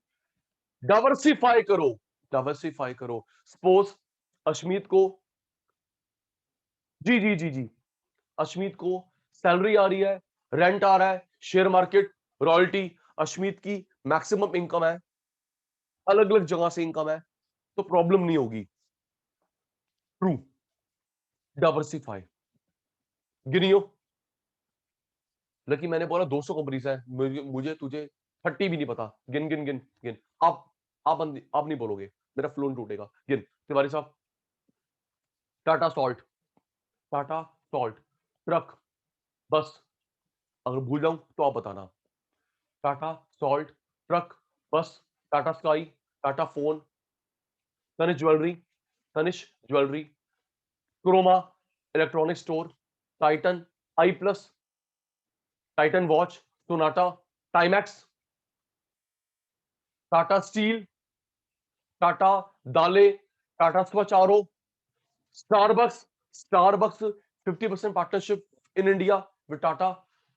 डाइवर्सिफाई करो, डाइवर्सिफाई करो। सपोज अश्मीत को, जी जी जी जी, अश्मीत को सैलरी आ रही है, रेंट आ रहा है, शेयर मार्केट, रॉयल्टी, अश्मीत की मैक्सिमम इनकम है, अलग अलग जगह से इनकम है, तो प्रॉब्लम नहीं होगी। True, diversify. गिनियो, लकी मैंने बोला 200 कंपनीज है, मुझे तुझे 30 भी नहीं पता, गिन गिन गिन गिन। आप नहीं बोलोगे, मेरा फ्लोन टूटेगा। गिन तिवारी साहब। Tata salt, Tata salt, truck, बस, अगर भूल जाऊं तो आप बताना। Tata salt, truck, bus, Tata sky, Tata phone, Tanishq jewellery, Tanishq jewellery, Croma electronic store, Titan, eye plus, Titan watch, Sonata, Timex, Tata steel, Tata दाले, Tata Swach RO, Starbucks, Starbucks 50% partnership in India with Tata,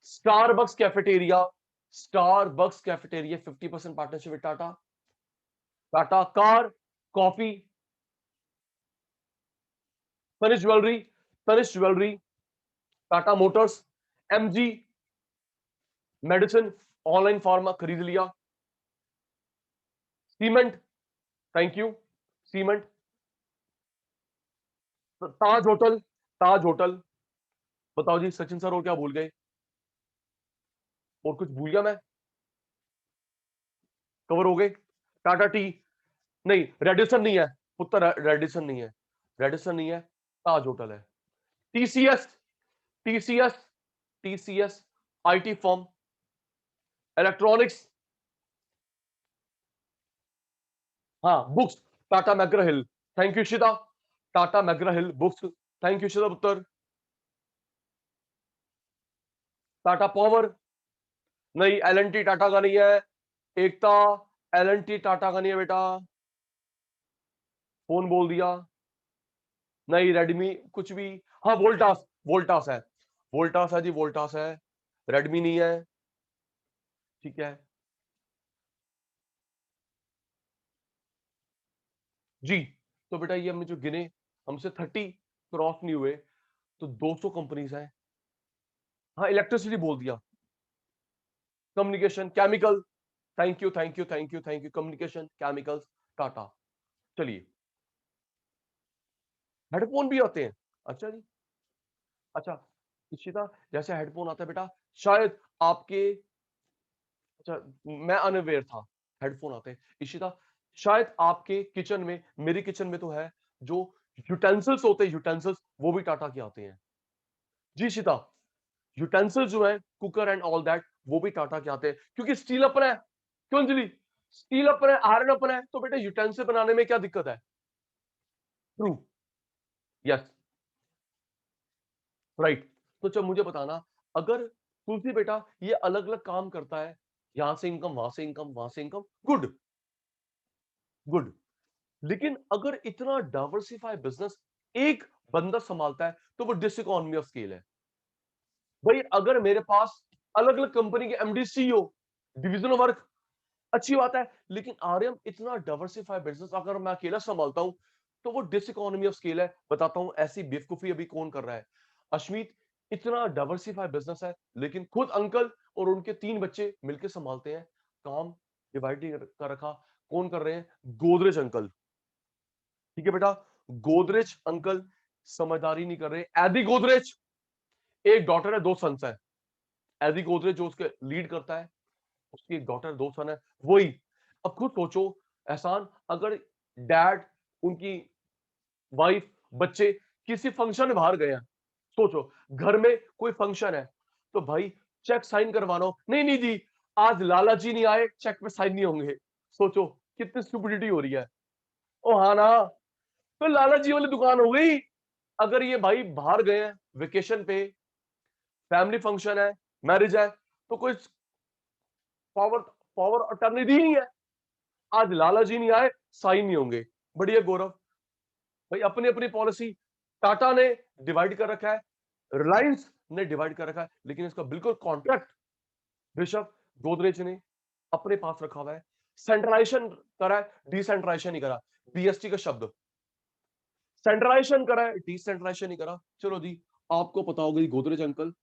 Starbucks cafeteria, Starbucks cafeteria 50% partnership with Tata, Tata car, coffee, Tanishq jewellery, Tanishq jewellery, Tata motors, MG medicine, online pharma खरीद लिया, cement, thank you, cement, Taj hotel, Taj hotel. बताओ जी Sachin sir, और क्या भूल गए? और कुछ भूल गया मैं? कवर हो गए? टाटा टी, नहीं रेडिसन नहीं है पुत्र, रेडिसन नहीं है, रेडिसन नहीं है, ताज होटल है। TCS, TCS, TCS IT firm, electronics, हाँ books, Tata McGraw Hill, thank you Shita, Tata McGraw Hill books, thank you शिदा पुत्र। टाटा पावर, नहीं एलएनटी टाटा का नहीं है। एकता, एलएनटी टाटा का नहीं है बेटा, फोन बोल दिया। नहीं रेडमी कुछ भी, हाँ वोल्टास, वोल्टास है, वोल्टास है जी, वोल्टास है, रेडमी नहीं है, ठीक है जी। तो बेटा ये हमने जो गिने, हमसे 30 क्रॉस नहीं हुए, तो 200 कंपनीज हैं। हाँ इलेक्ट्रिसिटी बोल दिया, communication, chemical, thank you thank you thank you thank you, communication, chemicals, Tata. चलिए हेडफोन भी आते हैं, अच्छा जी, अच्छा इशिता, जैसे हेडफोन आता है बेटा, शायद आपके, अच्छा मैं अनअवेयर था हेडफोन आते हैं। इशिता शायद आपके किचन में, मेरी किचन में तो है, जो यूटेंसिल्स होते हैं, यूटेंसिल्स वो भी टाटा के आते हैं जी। इशिता यूटेंसिल्स जो है, कुकर एंड ऑल दैट, वो भी टाटा के आते हैं, क्योंकि स्टील अपन है, क्यों अंजलि, स्टील अपन है, आयरन अपन है, तो बेटा यूटेंसिल बनाने में क्या दिक्कत है, ट्रू, यस राइट। तो जब मुझे बताना, अगर तुलसी बेटा ये अलग अलग काम करता है, यहां से इनकम, वहां से इनकम, वहां से इनकम, गुड गुड, लेकिन अगर इतना डाइवर्सिफाई बिजनेस एक बंदा संभालता है, तो वो डिसइकोनॉमी ऑफ स्केल है भाई। अगर मेरे पास अलग अलग कंपनी के एमडी, सीईओ, डिविजनल वर्क, अच्छी बात है, लेकिन आर्यम इतना डाइवर्सिफाई बिजनेस अगर मैं अकेला संभालता हूं, तो वो डिसइकोनॉमी ऑफ स्केल है। बताता हूं ऐसी बेवकूफी अभी कौन कर रहा है। अश्मीत इतना डाइवर्सिफाई बिजनेस है, लेकिन खुद अंकल और उनके 3 बच्चे मिलकर संभालते हैं, काम डिवाइड कर रखा, कौन कर रहे हैं, गोदरेज अंकल, ठीक है बेटा, गोदरेज अंकल समझदारी नहीं कर रहे। एदी गोदरेज, एक डॉटर है, 2 सन्स है, एदी गोदरेज जो उसके लीड करता है, उसकी एक डॉटर, 2 सन है, वही। अब खुद सोचो एहसान, अगर डैड, उनकी वाइफ, बच्चे किसी फंक्शन में बाहर गए हैं, सोचो घर में कोई फंक्शन है, तो भाई चेक साइन करवाना हो, नहीं नहीं जी आज लाला जी नहीं आए, चेक पे साइन नहीं होंगे, सोचो कितनी स्टुपिडिटी हो रही है। ओ हाँ ना, तो लाला जी वाली दुकान हो गई। अगर ये भाई बाहर गए हैं वेकेशन पे, फैमिली फंक्शन है, मैरिज है, तो कोई पावर पावर अटर्नी नहीं है, आज लाला जी नहीं आए, साइन नहीं होंगे। बढ़िया गौरव भाई, अपनी अपनी पॉलिसी, टाटा ने डिवाइड कर रखा है, रिलायंस ने डिवाइड कर रखा है, लेकिन इसका बिल्कुल कॉन्ट्रैक्ट ऋषभ गोदरेज ने अपने पास रखा हुआ है। सेंट्रलाइजेशन करा है, डिसेंट्रलाइजेशन नहीं करा, बीएसटी का शब्द, सेंट्रलाइजेशन करा है, डिसेंट्रलाइजेशन नहीं करा। चलो जी, आपको पता होगा गोदरेज अंकल,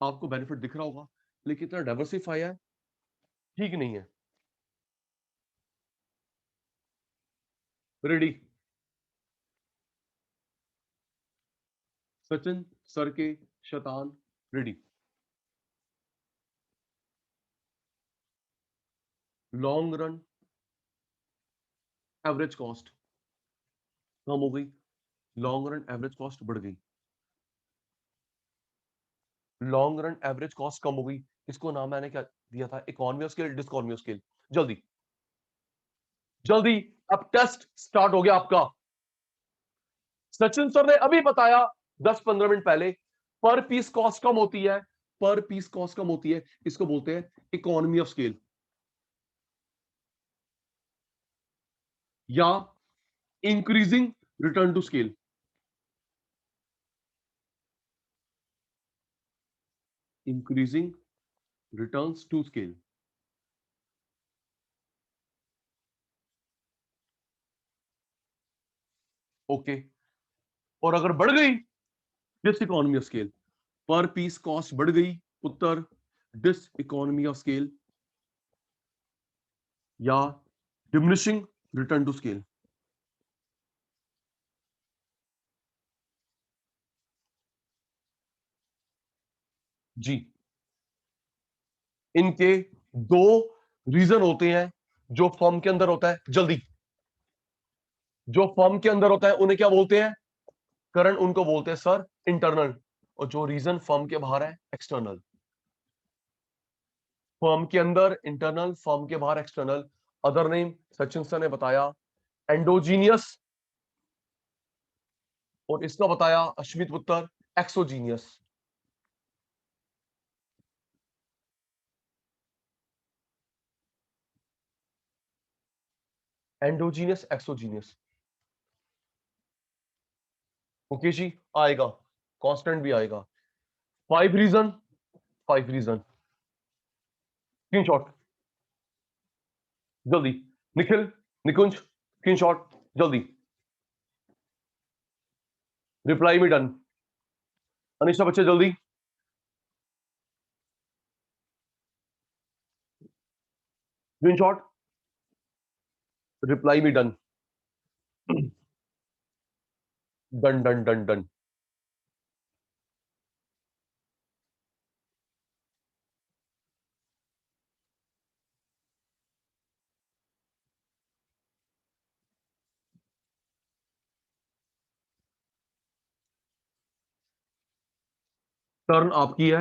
आपको बेनिफिट दिख रहा होगा, लेकिन इतना डाइवर्सिफाई है, ठीक नहीं है। रेडी, सचिन सर के शैतान, ready. Long run average cost कम हो गई, लॉन्ग रन एवरेज कॉस्ट बढ़ गई, लॉन्ग रन एवरेज कॉस्ट कम हो गई। इसको नाम मैंने क्या दिया था, economy of scale, diseconomy of scale. जल्दी जल्दी, अब टेस्ट स्टार्ट हो गया आपका। सचिन सर ने अभी बताया 10-15 मिनट पहले, पर पीस कॉस्ट कम होती है, पर पीस कॉस्ट कम होती है, इसको बोलते हैं इकोनॉमी ऑफ स्केल, या increasing return to scale, increasing returns to scale. Okay, और अगर बढ़ गई diseconomy of scale, per piece cost बढ़ गई, उत्तर डिस इकोनॉमी ऑफ स्केल या डिमिनिशिंग रिटर्न टू स्केल। जी, इनके 2 रीजन होते हैं, जो फॉर्म के अंदर होता है, जल्दी, जो फॉर्म के अंदर होता है उन्हें क्या बोलते हैं, करण, उनको बोलते हैं सर इंटरनल, और जो रीजन फॉर्म के बाहर है एक्सटर्नल। फॉर्म के अंदर इंटरनल, फॉर्म के बाहर external. Other name Sachin sir ने बताया, एंडोजीनियस और इसका बताया अश्मित पुत्र एक्सोजीनियस। Endogenous, exogenous. ओके जी, आएगा, कांस्टेंट भी आएगा। 5 रीजन, 5 रीजन। स्क्रीनशॉट जल्दी। निखिल, निकुंज, स्क्रीनशॉट जल्दी। रिप्लाई में डन। अनिशा बच्चे जल्दी। स्क्रीनशॉट, रिप्लाई में done. Done done done done. Turn आपकी है,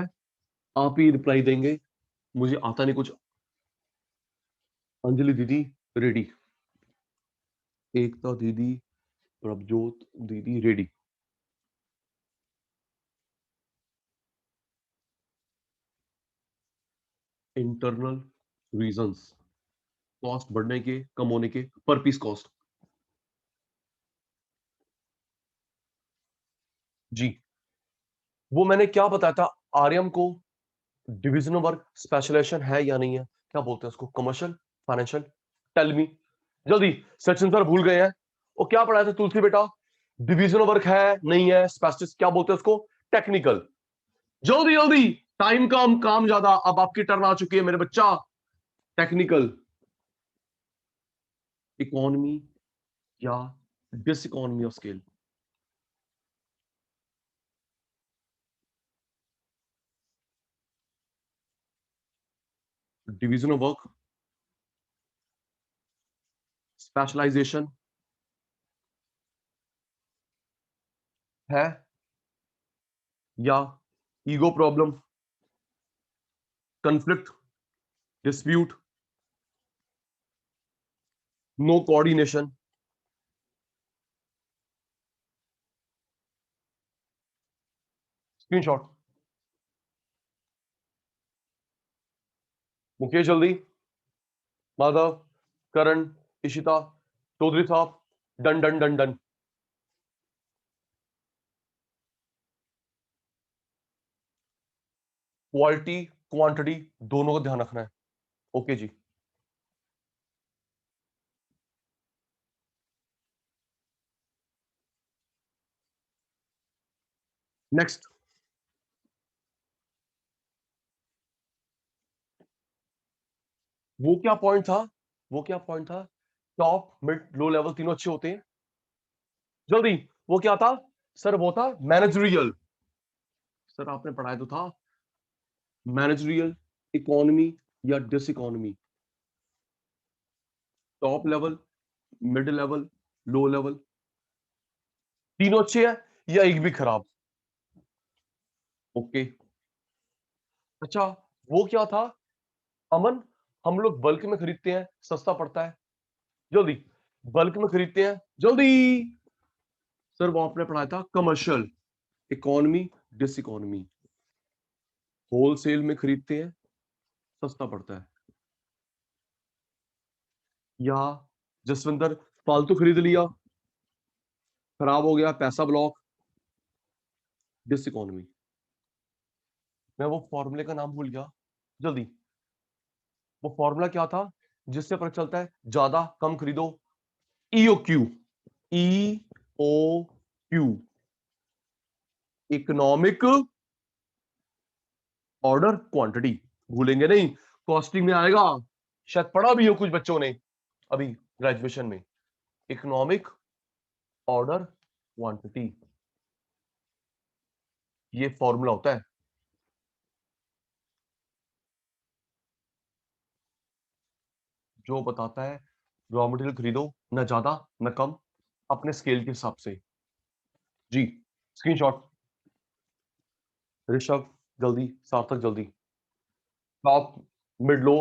आप ही रिप्लाई देंगे, मुझे आता नहीं कुछ। अंजलि दीदी रेडी, एकता दीदी, प्रभजोत दीदी रेडी। इंटरनल रीजंस, कॉस्ट बढ़ने के, कम होने के, पर पीस कॉस्ट। जी, वो मैंने क्या बताया था, आर्यम को डिविजन ऑफ वर्क स्पेशलाइजेशन है या नहीं है, क्या बोलते हैं उसको, कमर्शियल, फाइनेंशियल, टेल मी जल्दी। सचिन सर भूल गए हैं, वो क्या पढ़ाया था तुलसी बेटा, डिविजन ऑफ वर्क है नहीं है, स्पेशलिस्ट क्या बोलते हैं उसको, टेक्निकल। जल्दी जल्दी, टाइम कम, काम ज्यादा। अब आपकी टर्न आ चुकी है मेरे बच्चा। टेक्निकल, इकोनॉमी या diseconomy of scale. Division of work, specialisation है या ego problem, conflict, dispute, no coordination. Screenshot Mukesh जल्दी, माधव, करण, इशिता, चौधरी साहब, done done done done. Quality quantity दोनों का ध्यान रखना है। ओके जी, नेक्स्ट। वो क्या पॉइंट था, वो क्या पॉइंट था, टॉप मिड लो लेवल तीनों अच्छे होते हैं। जल्दी, वो क्या था सर, वो था मैनेजरियल। सर आपने पढ़ाया तो था, मैनेजरियल, इकोनॉमी या diseconomy, top level, mid level, low level, तीनों अच्छे हैं या एक भी खराब। ओके, अच्छा, वो क्या था अमन, हम लोग बल्क में खरीदते हैं, सस्ता पड़ता है। जल्दी, बल्क में खरीदते हैं जल्दी। सर वो आपने पढ़ाया था commercial, economy, diseconomy. Wholesale में खरीदते हैं, सस्ता पड़ता है। या जसविंदर फालतू खरीद लिया, खराब हो गया, पैसा ब्लॉक, डिस इकोनॉमी। मैं वो फॉर्मूले का नाम भूल गया, जल्दी। वो फॉर्मूला क्या था जिससे पता चलता है ज्यादा कम खरीदो, EO Q, E O Q, economic order quantity. भूलेंगे नहीं, कॉस्टिंग में आएगा, शायद पढ़ा भी हो कुछ बच्चों ने अभी ग्रेजुएशन में, इकोनॉमिक ऑर्डर क्वांटिटी, ये फॉर्मूला होता है जो बताता है रॉ मटेरियल खरीदो न ज्यादा न कम, अपने स्केल के हिसाब से। जी, स्क्रीनशॉट, ऋषभ जल्दी, सार्थक जल्दी। टॉप मिड लो,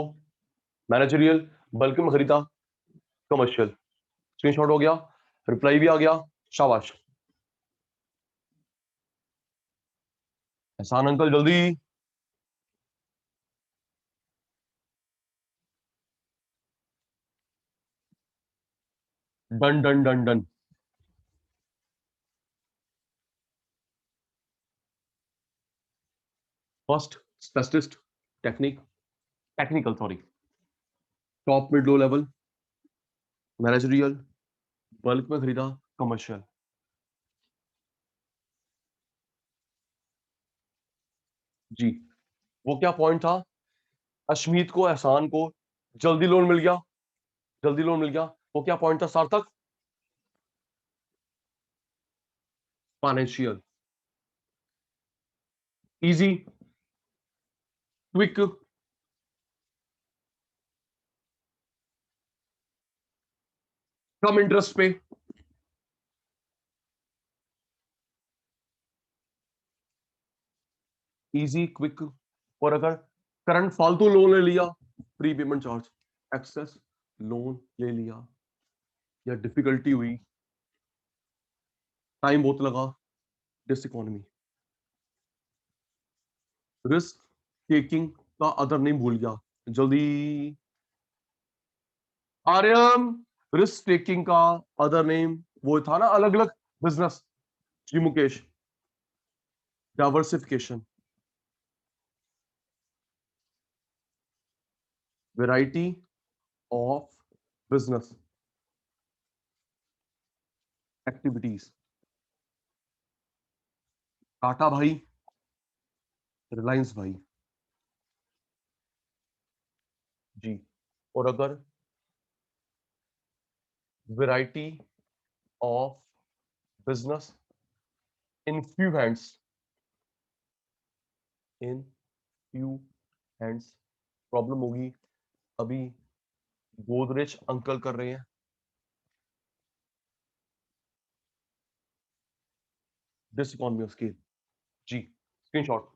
मैनेजरियल, बल्क में खरीदा, कमर्शियल। स्क्रीनशॉट हो गया, रिप्लाई भी आ गया, शाबाश। एहसान अंकल जल्दी। Done done done done. First specialist, technical sorry, top mid low level, managerial, bulk में खरीदा, कमर्शियल। जी, वो क्या पॉइंट था? अशमीत को, एहसान को जल्दी लोन मिल गया, जल्दी लोन मिल गया। वो क्या पॉइंट था सार्थक? फाइनेंशियल, इजी, क्विक, कम इंटरेस्ट पे, इजी क्विक। और अगर करंट फालतू लोन ले लिया, prepayment charge, excess loan ले लिया या डिफिकल्टी हुई, टाइम बहुत लगा, डिस इकोनॉमी। रिस्क टेकिंग का अदर नेम भूल गया, जल्दी आर्यन। रिस्क टेकिंग का अदर नेम वो था ना, अलग अलग बिजनेस। जी Mukesh, diversification, variety of business activities. Tata भाई, रिलायंस भाई। जी, और अगर variety of business in few hands, in few hands, problem होगी। अभी गोदरेज अंकल कर रहे हैं, दिस इकोनॉमी ऑफ स्केल। जी, स्क्रीनशॉट।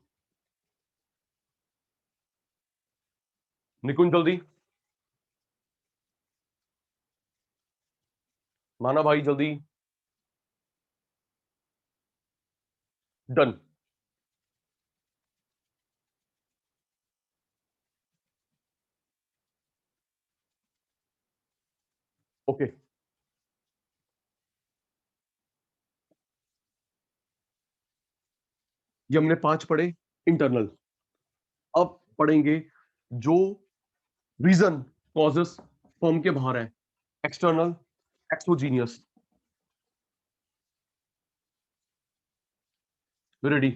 निकुंज जल्दी, माना भाई जल्दी। डन। ओके, ये हमने 5 पढ़े इंटरनल। अब पढ़ेंगे जो रीजन कॉजेस फर्म के बाहर है, external, exogenous. Ready?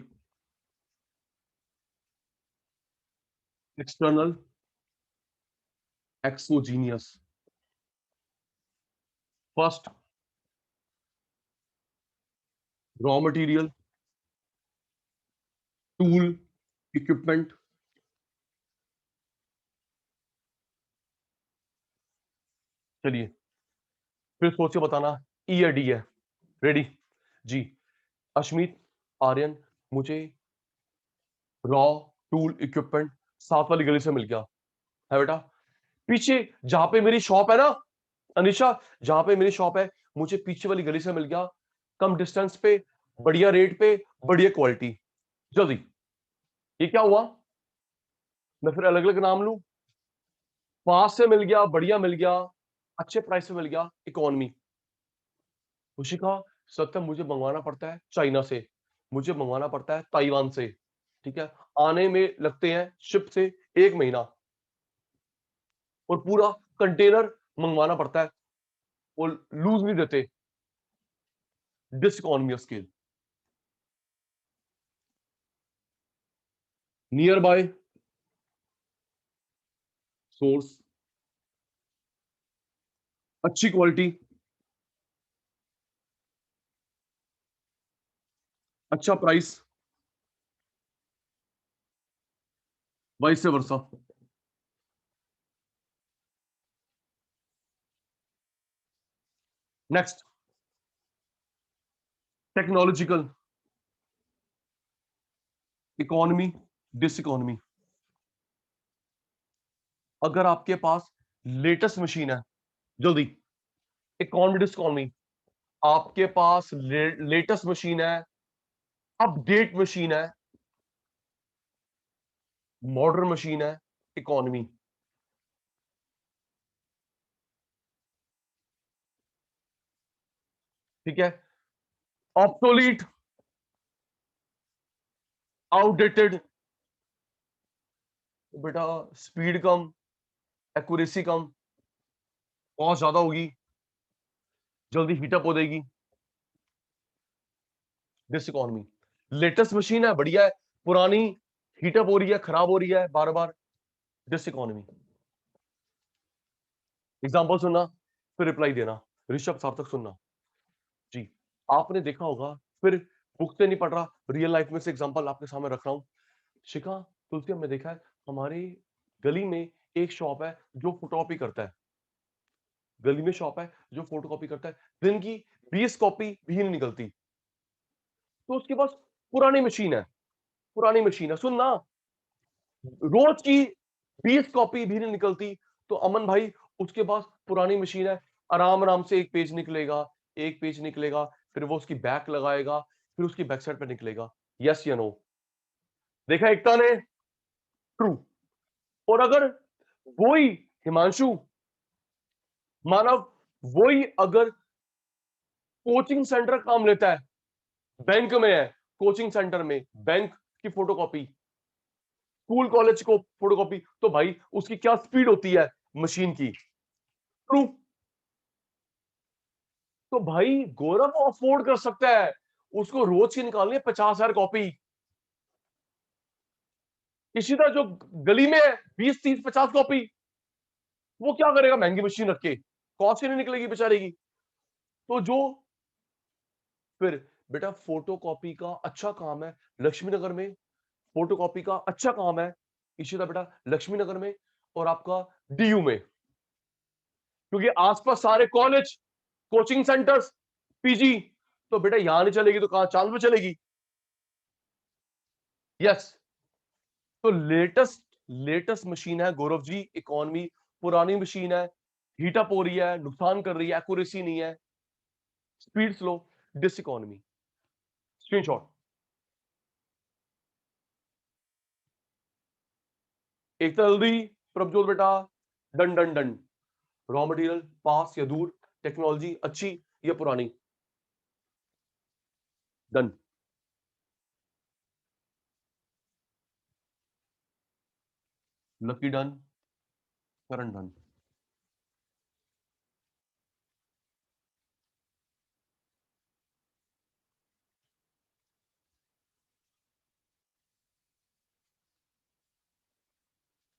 External, exogenous. First, raw material, tool, equipment. चलिए फिर सोच के बताना, ई या डी है। रेडी? जी, अश्मित, आर्यन, मुझे रॉ, टूल, इक्विपमेंट साथ वाली गली से मिल गया है बेटा। पीछे जहां पे मेरी शॉप है ना अनिशा, जहां पे मेरी शॉप है, मुझे पीछे वाली गली से मिल गया, कम डिस्टेंस पे, बढ़िया रेट पे, बढ़िया क्वालिटी। जल्दी, ये क्या हुआ? मैं फिर अलग अलग नाम लूं? पास से मिल गया, बढ़िया मिल गया, अच्छे प्राइस पे मिल गया, इकोनॉमी। खुशिका, सत्य मुझे मंगवाना पड़ता है चाइना से, मुझे मंगवाना पड़ता है ताइवान से, ठीक है, आने में लगते हैं शिप से 1 महीना, और पूरा कंटेनर मंगवाना पड़ता है, वो लूज नहीं देते। Diseconomy of scale. Nearby source, अच्छी क्वालिटी, अच्छा प्राइस, वाइस से versa. Next, technological economy, diseconomy. अगर आपके पास लेटेस्ट मशीन है, जल्दी, इकोनॉमी डिस इकोनॉमी, आपके पास लेटेस्ट मशीन है, अपडेट मशीन है, मॉडर्न मशीन है इकोनॉमी। ठीक है, ऑब्सोलीट, आउटडेटेड, बेटा स्पीड कम, एक्यूरेसी कम, कॉस्ट ज्यादा होगी, जल्दी हीटअप हो जाएगी, दिस इकोनॉमी। लेटेस्ट मशीन है, बढ़िया है, पुरानी हीटअप हो रही है, खराब हो रही है बार बार, दिस इकोनॉमी। एग्जांपल सुनना फिर रिप्लाई देना, ऋषभ सार्थक सुनना जी। आपने देखा होगा, फिर बुक से नहीं पढ़ रहा, रियल लाइफ में से एग्जांपल आपके सामने रख रहा हूं। शिखा, तुलसी, हमने देखा है हमारी गली में एक शॉप है जो फोटोकॉपी करता है, गली में शॉप है जो फोटोकॉपी करता है, दिन की 20 कॉपी भी नहीं निकलती, तो उसके पास पुरानी मशीन है, पुरानी मशीन है, सुन ना, रोज की 20 कॉपी भी नहीं निकलती, तो अमन भाई उसके पास पुरानी मशीन है, आराम आराम से एक पेज निकलेगा, एक पेज निकलेगा, फिर वो उसकी बैक लगाएगा, फिर उसकी बैक साइड पे निकलेगा। यस या नो? देखा एकता ने? ट्रू। और अगर वही हिमांशु, मानव, वही अगर कोचिंग सेंटर काम लेता है, बैंक में है, कोचिंग सेंटर में बैंक की फोटोकॉपी, स्कूल कॉलेज को फोटोकॉपी, तो भाई उसकी क्या स्पीड होती है मशीन की? ट्रू। तो भाई गौरव अफोर्ड कर सकता है, उसको रोज की निकालनी है 50,000 कॉपी। इसी तरह जो गली में है 20, 30, 50 कॉपी, वो क्या करेगा महंगी मशीन रख के, कॉस्ट ही नहीं निकलेगी बेचारे की। तो जो फिर बेटा फोटोकॉपी का अच्छा काम है लक्ष्मी नगर में, फोटोकॉपी का अच्छा काम है इसी तरह बेटा लक्ष्मी नगर में और आपका डीयू में, क्योंकि आसपास सारे कॉलेज, कोचिंग सेंटर्स, पीजी, तो बेटा यहां नहीं चलेगी तो कहां, चांद में चलेगी। यस। तो लेटेस्ट लेटेस्ट मशीन है गौरव जी इकोनॉमी, पुरानी मशीन है, हीटअप हो रही है, नुकसान कर रही है, एक्यूरेसी नहीं है, speed slow, diseconomy. Screenshot. एक तो जल्दी, प्रभजोत बेटा, done done done. Raw material पास या दूर, टेक्नोलॉजी अच्छी या पुरानी, done. Lucky done, Karan done.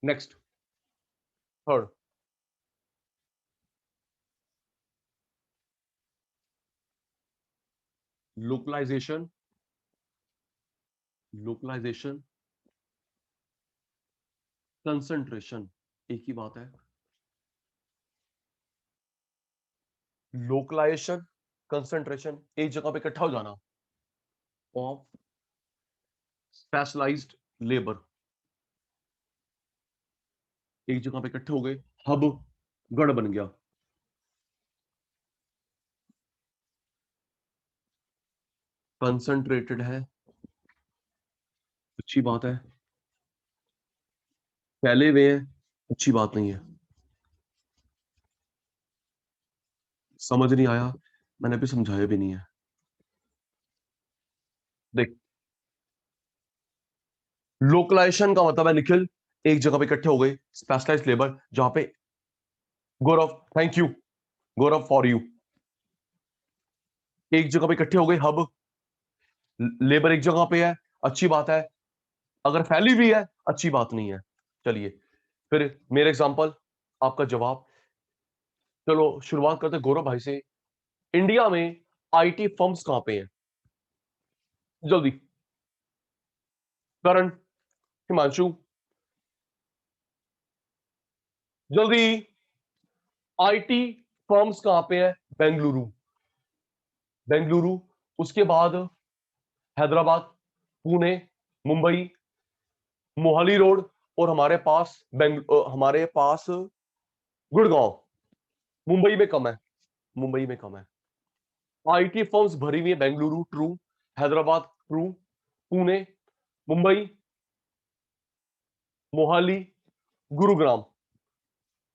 Next, third, localisation, localisation, concentration, एक ही बात है। लोकलाइजेशन, कंसंट्रेशन, एक जगह पे इकट्ठा हो जाना ऑफ स्पेशलाइज्ड लेबर, एक जगह पे इकट्ठे हो गए, हब, गढ़ बन गया। कंसंट्रेटेड है, अच्छी बात है, फैले हुए हैं, अच्छी बात नहीं है। समझ नहीं आया, मैंने अभी समझाया भी नहीं है। देख, लोकलाइजेशन का मतलब है निखिल, एक जगह पे इकट्ठे हो गए स्पेशलाइज्ड लेबर, जहां पे, Gaurav thank you, Gaurav for you, एक जगह पे इकट्ठे हो गए हब, लेबर एक जगह पे है, अच्छी बात है, अगर फैली भी है अच्छी बात नहीं है। चलिए फिर मेरे एग्जांपल, आपका जवाब। चलो शुरुआत करते हैं गौरव भाई से। इंडिया में आईटी फर्म्स कहां पे हैं? जल्दी, करण, हिमांशु, जल्दी। आईटी फर्म्स कहां पे है? बेंगलुरु, बेंगलुरु, उसके बाद हैदराबाद, पुणे, मुंबई, मोहाली रोड, और हमारे पास हमारे पास गुड़गांव। मुंबई में कम है, मुंबई में कम है। आईटी फर्म्स भरी हुई है बेंगलुरु, ट्रू, हैदराबाद, ट्रू, पुणे, मुंबई, मोहाली, गुरुग्राम।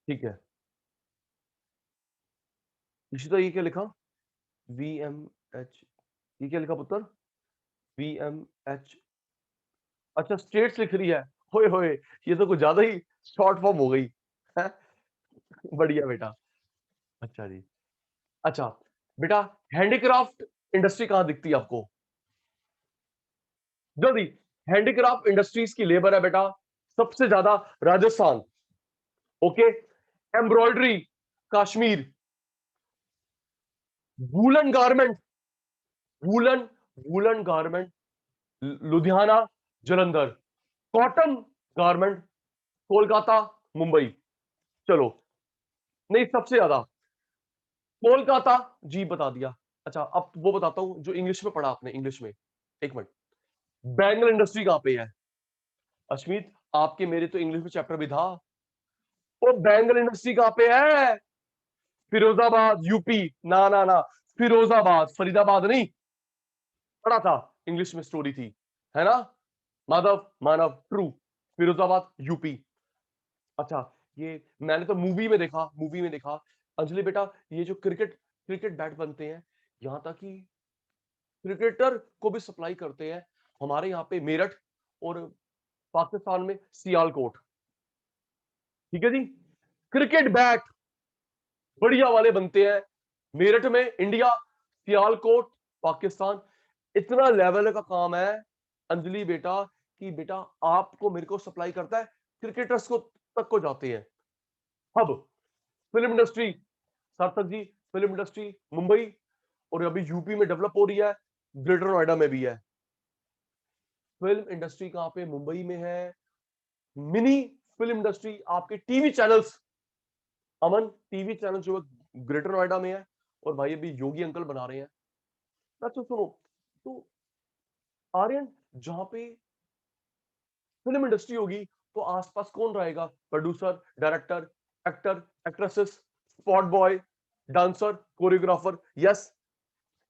ठीक है, इसी तरह ये क्या लिखा, VMH, ये क्या लिखा पुत्र, VMH। अच्छा स्टेट्स लिख रही है, होए होए, ये तो कुछ ज्यादा ही शॉर्ट फॉर्म हो गई है। बढ़िया बेटा। अच्छा जी। अच्छा बेटा, हैंडीक्राफ्ट इंडस्ट्री कहां दिखती है आपको, जल्दी। हैंडीक्राफ्ट इंडस्ट्रीज की लेबर है बेटा सबसे ज्यादा Rajasthan. Okay, embroidery Kashmir, woollen garment, woollen woollen garment Ludhiana Jalandhar, cotton garment Kolkata Mumbai. चलो, नहीं सबसे ज्यादा कोलकाता, जी बता दिया। अच्छा अब वो बताता हूं जो इंग्लिश में पढ़ा आपने, इंग्लिश में, एक मिनट, बैंगल इंडस्ट्री कहां पे है, अश्मीत आपके मेरे तो इंग्लिश में चैप्टर भी था। वो बैंगल इंडस्ट्री कहां पे है, फिरोजाबाद यूपी। ना ना ना, फिरोजाबाद, फरीदाबाद नहीं, पढ़ा था, इंग्लिश में स्टोरी थी, है ना, माधव मानव ट्रू, फिरोजाबाद यूपी। अच्छा, ये मैंने तो मूवी में देखा, मूवी में देखा। अंजलि बेटा, ये जो क्रिकेट क्रिकेट बैट बनते हैं, यहां तक कि क्रिकेटर को भी सप्लाई करते हैं, हमारे यहाँ पे मेरठ और पाकिस्तान में सियालकोट। ठीक है जी, क्रिकेट बैट बढ़िया वाले बनते हैं मेरठ में, इंडिया, सियालकोट पाकिस्तान। इतना लेवल का काम है अंजलि बेटा, कि बेटा आपको मेरे को सप्लाई करता है, क्रिकेटर्स को तक को जाते हैं। अब film industry, Sarthak ji, film industry Mumbai और अभी यूपी में डेवलप हो रही है, ग्रेटर नोएडा में भी है। फिल्म इंडस्ट्री कहां पे, मुंबई में है। मिनी फिल्म इंडस्ट्री आपके टीवी चैनल्स, अमन टीवी चैनल जो है ग्रेटर नोएडा में है, और भाई अभी योगी अंकल बना रहे हैं। अच्छा सुनो, तो आर्यन, जहां पे फिल्म इंडस्ट्री होगी तो आसपास कौन रहेगा, producer, director, actor, actresses, spot boy, dancer, choreographer. Yes,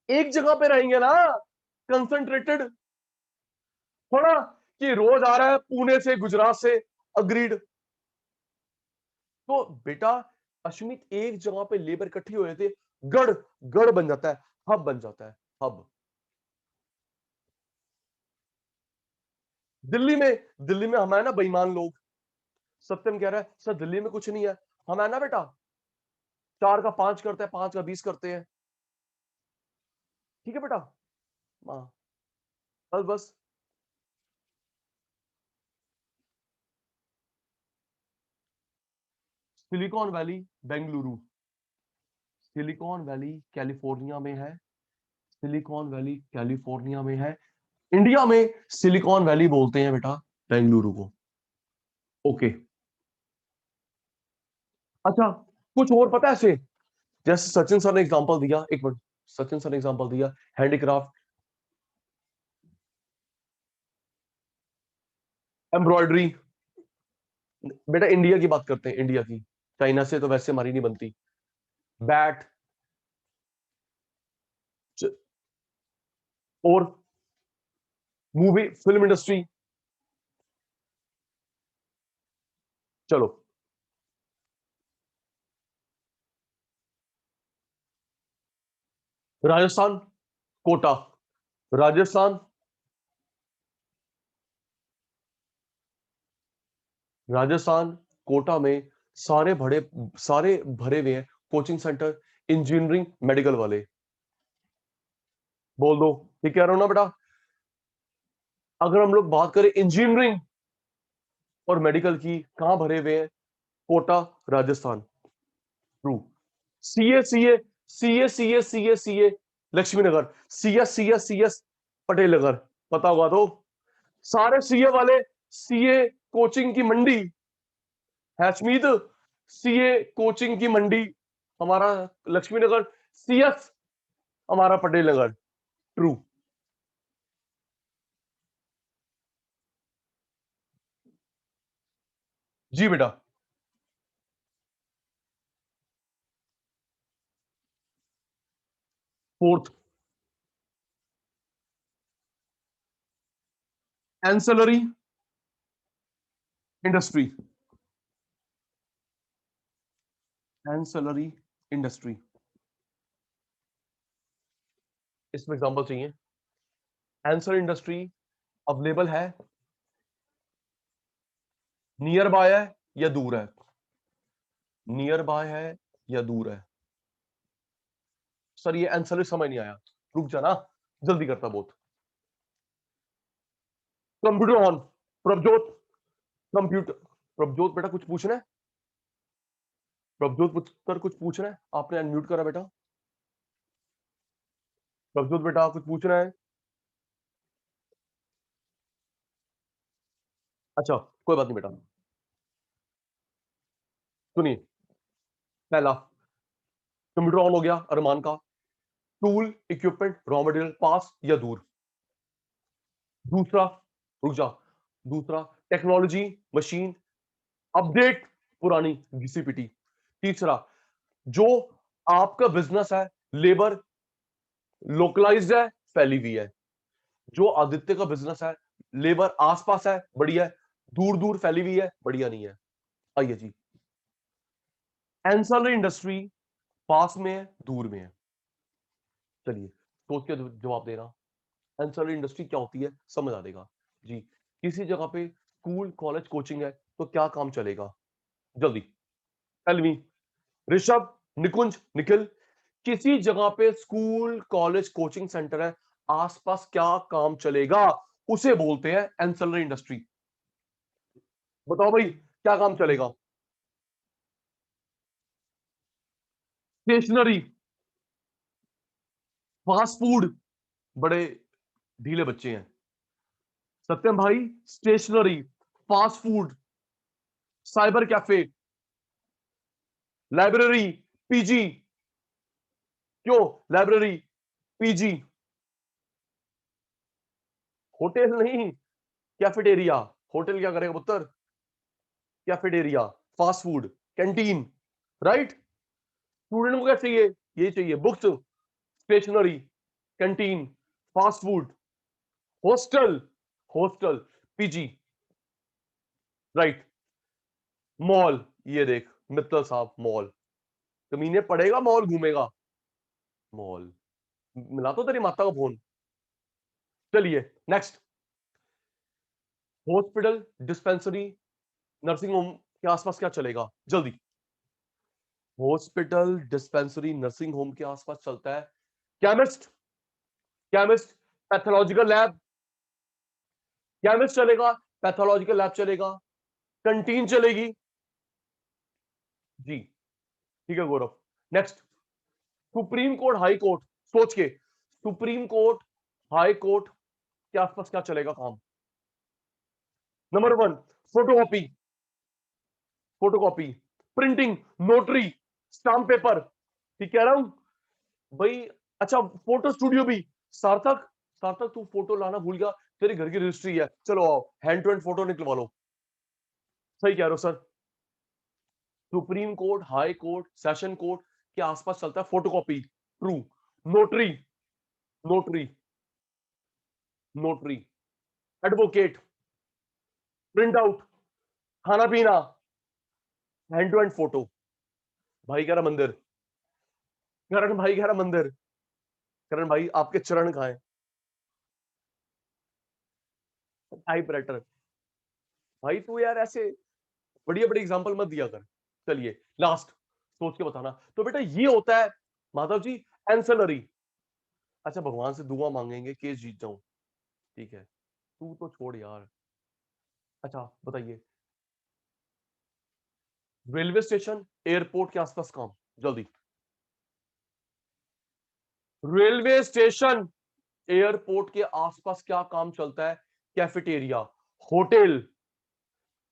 एक जगह पे रहेंगे ना, कंसंट्रेटेड, थोड़ा कि रोज आ रहा है पुणे से गुजरात से। अग्रीड। तो बेटा अश्मित, एक जगह पे लेबर इकट्ठी हो जाती है, गढ़ गढ़ बन जाता है, हब बन जाता है, हब। दिल्ली में हम है ना बेईमान लोग, सत्यम कह रहा है सर दिल्ली में कुछ नहीं है, हम है ना बेटा, 4 का 5 करते हैं, 5 का 20 करते हैं। ठीक है बेटा, हाँ, बस बस। Silicon valley Bengaluru, silicon valley California में है, सिलिकॉन वैली कैलिफोर्निया में है। इंडिया में सिलिकॉन वैली बोलते हैं बेटा बेंगलुरु को। ओके। अच्छा, कुछ और पता है ऐसे, जैसे सचिन सर ने एग्जांपल दिया, एक मिनट, सचिन सर ने एग्जांपल दिया हैंडीक्राफ्ट, एम्ब्रॉयडरी। बेटा इंडिया की बात करते हैं, इंडिया की, चाइना से तो वैसे हमारी नहीं बनती। बैट, और मूवी फिल्म इंडस्ट्री। चलो, राजस्थान, कोटा, राजस्थान, राजस्थान कोटा में सारे भरे हुए हैं कोचिंग सेंटर, इंजीनियरिंग मेडिकल वाले। बोल दो, ठीक कह रहा हूं ना बेटा। अगर हम लोग बात करें इंजीनियरिंग और मेडिकल की, कहां भरे हुए हैं, Kota, Rajasthan. True. CA CA CA CA CA CA Laxmi Nagar, CS Patel Nagar, पता होगा तो, सारे सीए वाले, सीए कोचिंग की मंडी, हैशमीद, सीए कोचिंग की मंडी हमारा लक्ष्मी नगर, सीएस हमारा पटेल नगर। ट्रू। जी बेटा। Fourth, ancillary, industry, ancillary industry, इसमें एग्जांपल चाहिए। एंसिलरी इंडस्ट्री अवेलेबल है, नियर बाय है या दूर है, नियर बाय है या दूर है। सर ये आंसर समझ नहीं आया, रुक जाना, जल्दी करता बहुत। Computer on, Prabhjot, computer, Prabhjot बेटा कुछ पूछना है, प्रभजोत पुत्र कुछ पूछना है, आपने अनम्यूट करा बेटा, प्रभजोत बेटा कुछ पूछना है। अच्छा कोई बात नहीं बेटा, सुनिए, पहला कंप्यूटर ऑन हो गया अरमान का, टूल इक्विपमेंट रॉ मटेरियल पास या दूर। दूसरा, रुक जा, दूसरा टेक्नोलॉजी मशीन अपडेट पुरानी घिसी पिटी। तीसरा, जो आपका बिजनेस है लेबर लोकलाइज्ड है फैली हुई है, जो आदित्य का बिजनेस है लेबर आसपास है बढ़िया है, दूर दूर फैली हुई है बढ़िया नहीं है। आइए जी, एंसिलरी इंडस्ट्री पास में है दूर में है, चलिए सोच के जवाब देना। एंसिलरी इंडस्ट्री क्या होती है समझ आ जाएगा जी। किसी जगह पे स्कूल कॉलेज कोचिंग है तो क्या काम चलेगा, जल्दी टेल मी, ऋषभ, निकुंज, निखिल, किसी जगह पे स्कूल कॉलेज कोचिंग सेंटर है, आसपास क्या काम चलेगा, उसे बोलते हैं एंसिलरी इंडस्ट्री। बताओ भाई क्या काम चलेगा। स्टेशनरी, फास्ट फूड, बड़े ढीले बच्चे हैं, सत्यम भाई, stationery, fast food, cyber cafe, library, PG, क्यों लाइब्रेरी, पीजी, होटल नहीं, कैफेटेरिया, होटल क्या करेगा पुत्र, cafeteria, fast food, canteen, right. Student को क्या चाहिए, ये चाहिए books, stationery, canteen, fast food, hostel, hostel, PG, right. Mall, ये देख मित्तल साहब, मॉल, कमीने पड़ेगा मॉल घूमेगा, मॉल, मिला तो तेरी माता का फोन। चलिए next, hospital dispensary nursing home के आसपास क्या चलेगा, जल्दी। हॉस्पिटल डिस्पेंसरी नर्सिंग होम के आसपास चलता है chemist, chemist, pathological lab, chemist चलेगा, पैथोलॉजिकल लैब चलेगा, कंटीन चलेगी जी, ठीक है Gaurav. Next, supreme court high court, सोच के, सुप्रीम कोर्ट हाई कोर्ट के आसपास क्या चलेगा काम। Number one, photocopy, photocopy, printing, notary, stamp paper, ठीक कह रहा हूं भाई। अच्छा फोटो स्टूडियो भी, सार्थक, सार्थक तू फोटो लाना भूल गया, तेरे घर की रजिस्ट्री है, चलो आओ हैंड टू हैंड फोटो निकलवा लो। सही कह रहे हो sir, supreme court high court session court के आसपास चलता है photocopy, true. Notary, notary, notary, advocate, print out, खाना पीना, हैंड टू हैंड फोटो। भाई कह रहा मंदिर, करण भाई कह रहा मंदिर, करण भाई आपके चरण कहां है, टाइपराइटर। भाई तू यार ऐसे बढ़िया बड़ी एग्जांपल मत दिया कर। चलिए लास्ट, सोच के बताना। तो बेटा ये होता है माधव जी एंसेलरी। अच्छा भगवान से दुआ मांगेंगे केस जीत जाऊं, ठीक है, तू तो छोड़ यार। अच्छा बताइए, रेलवे स्टेशन एयरपोर्ट के आसपास काम, जल्दी। रेलवे स्टेशन एयरपोर्ट के आसपास क्या काम चलता है, cafeteria, hotel,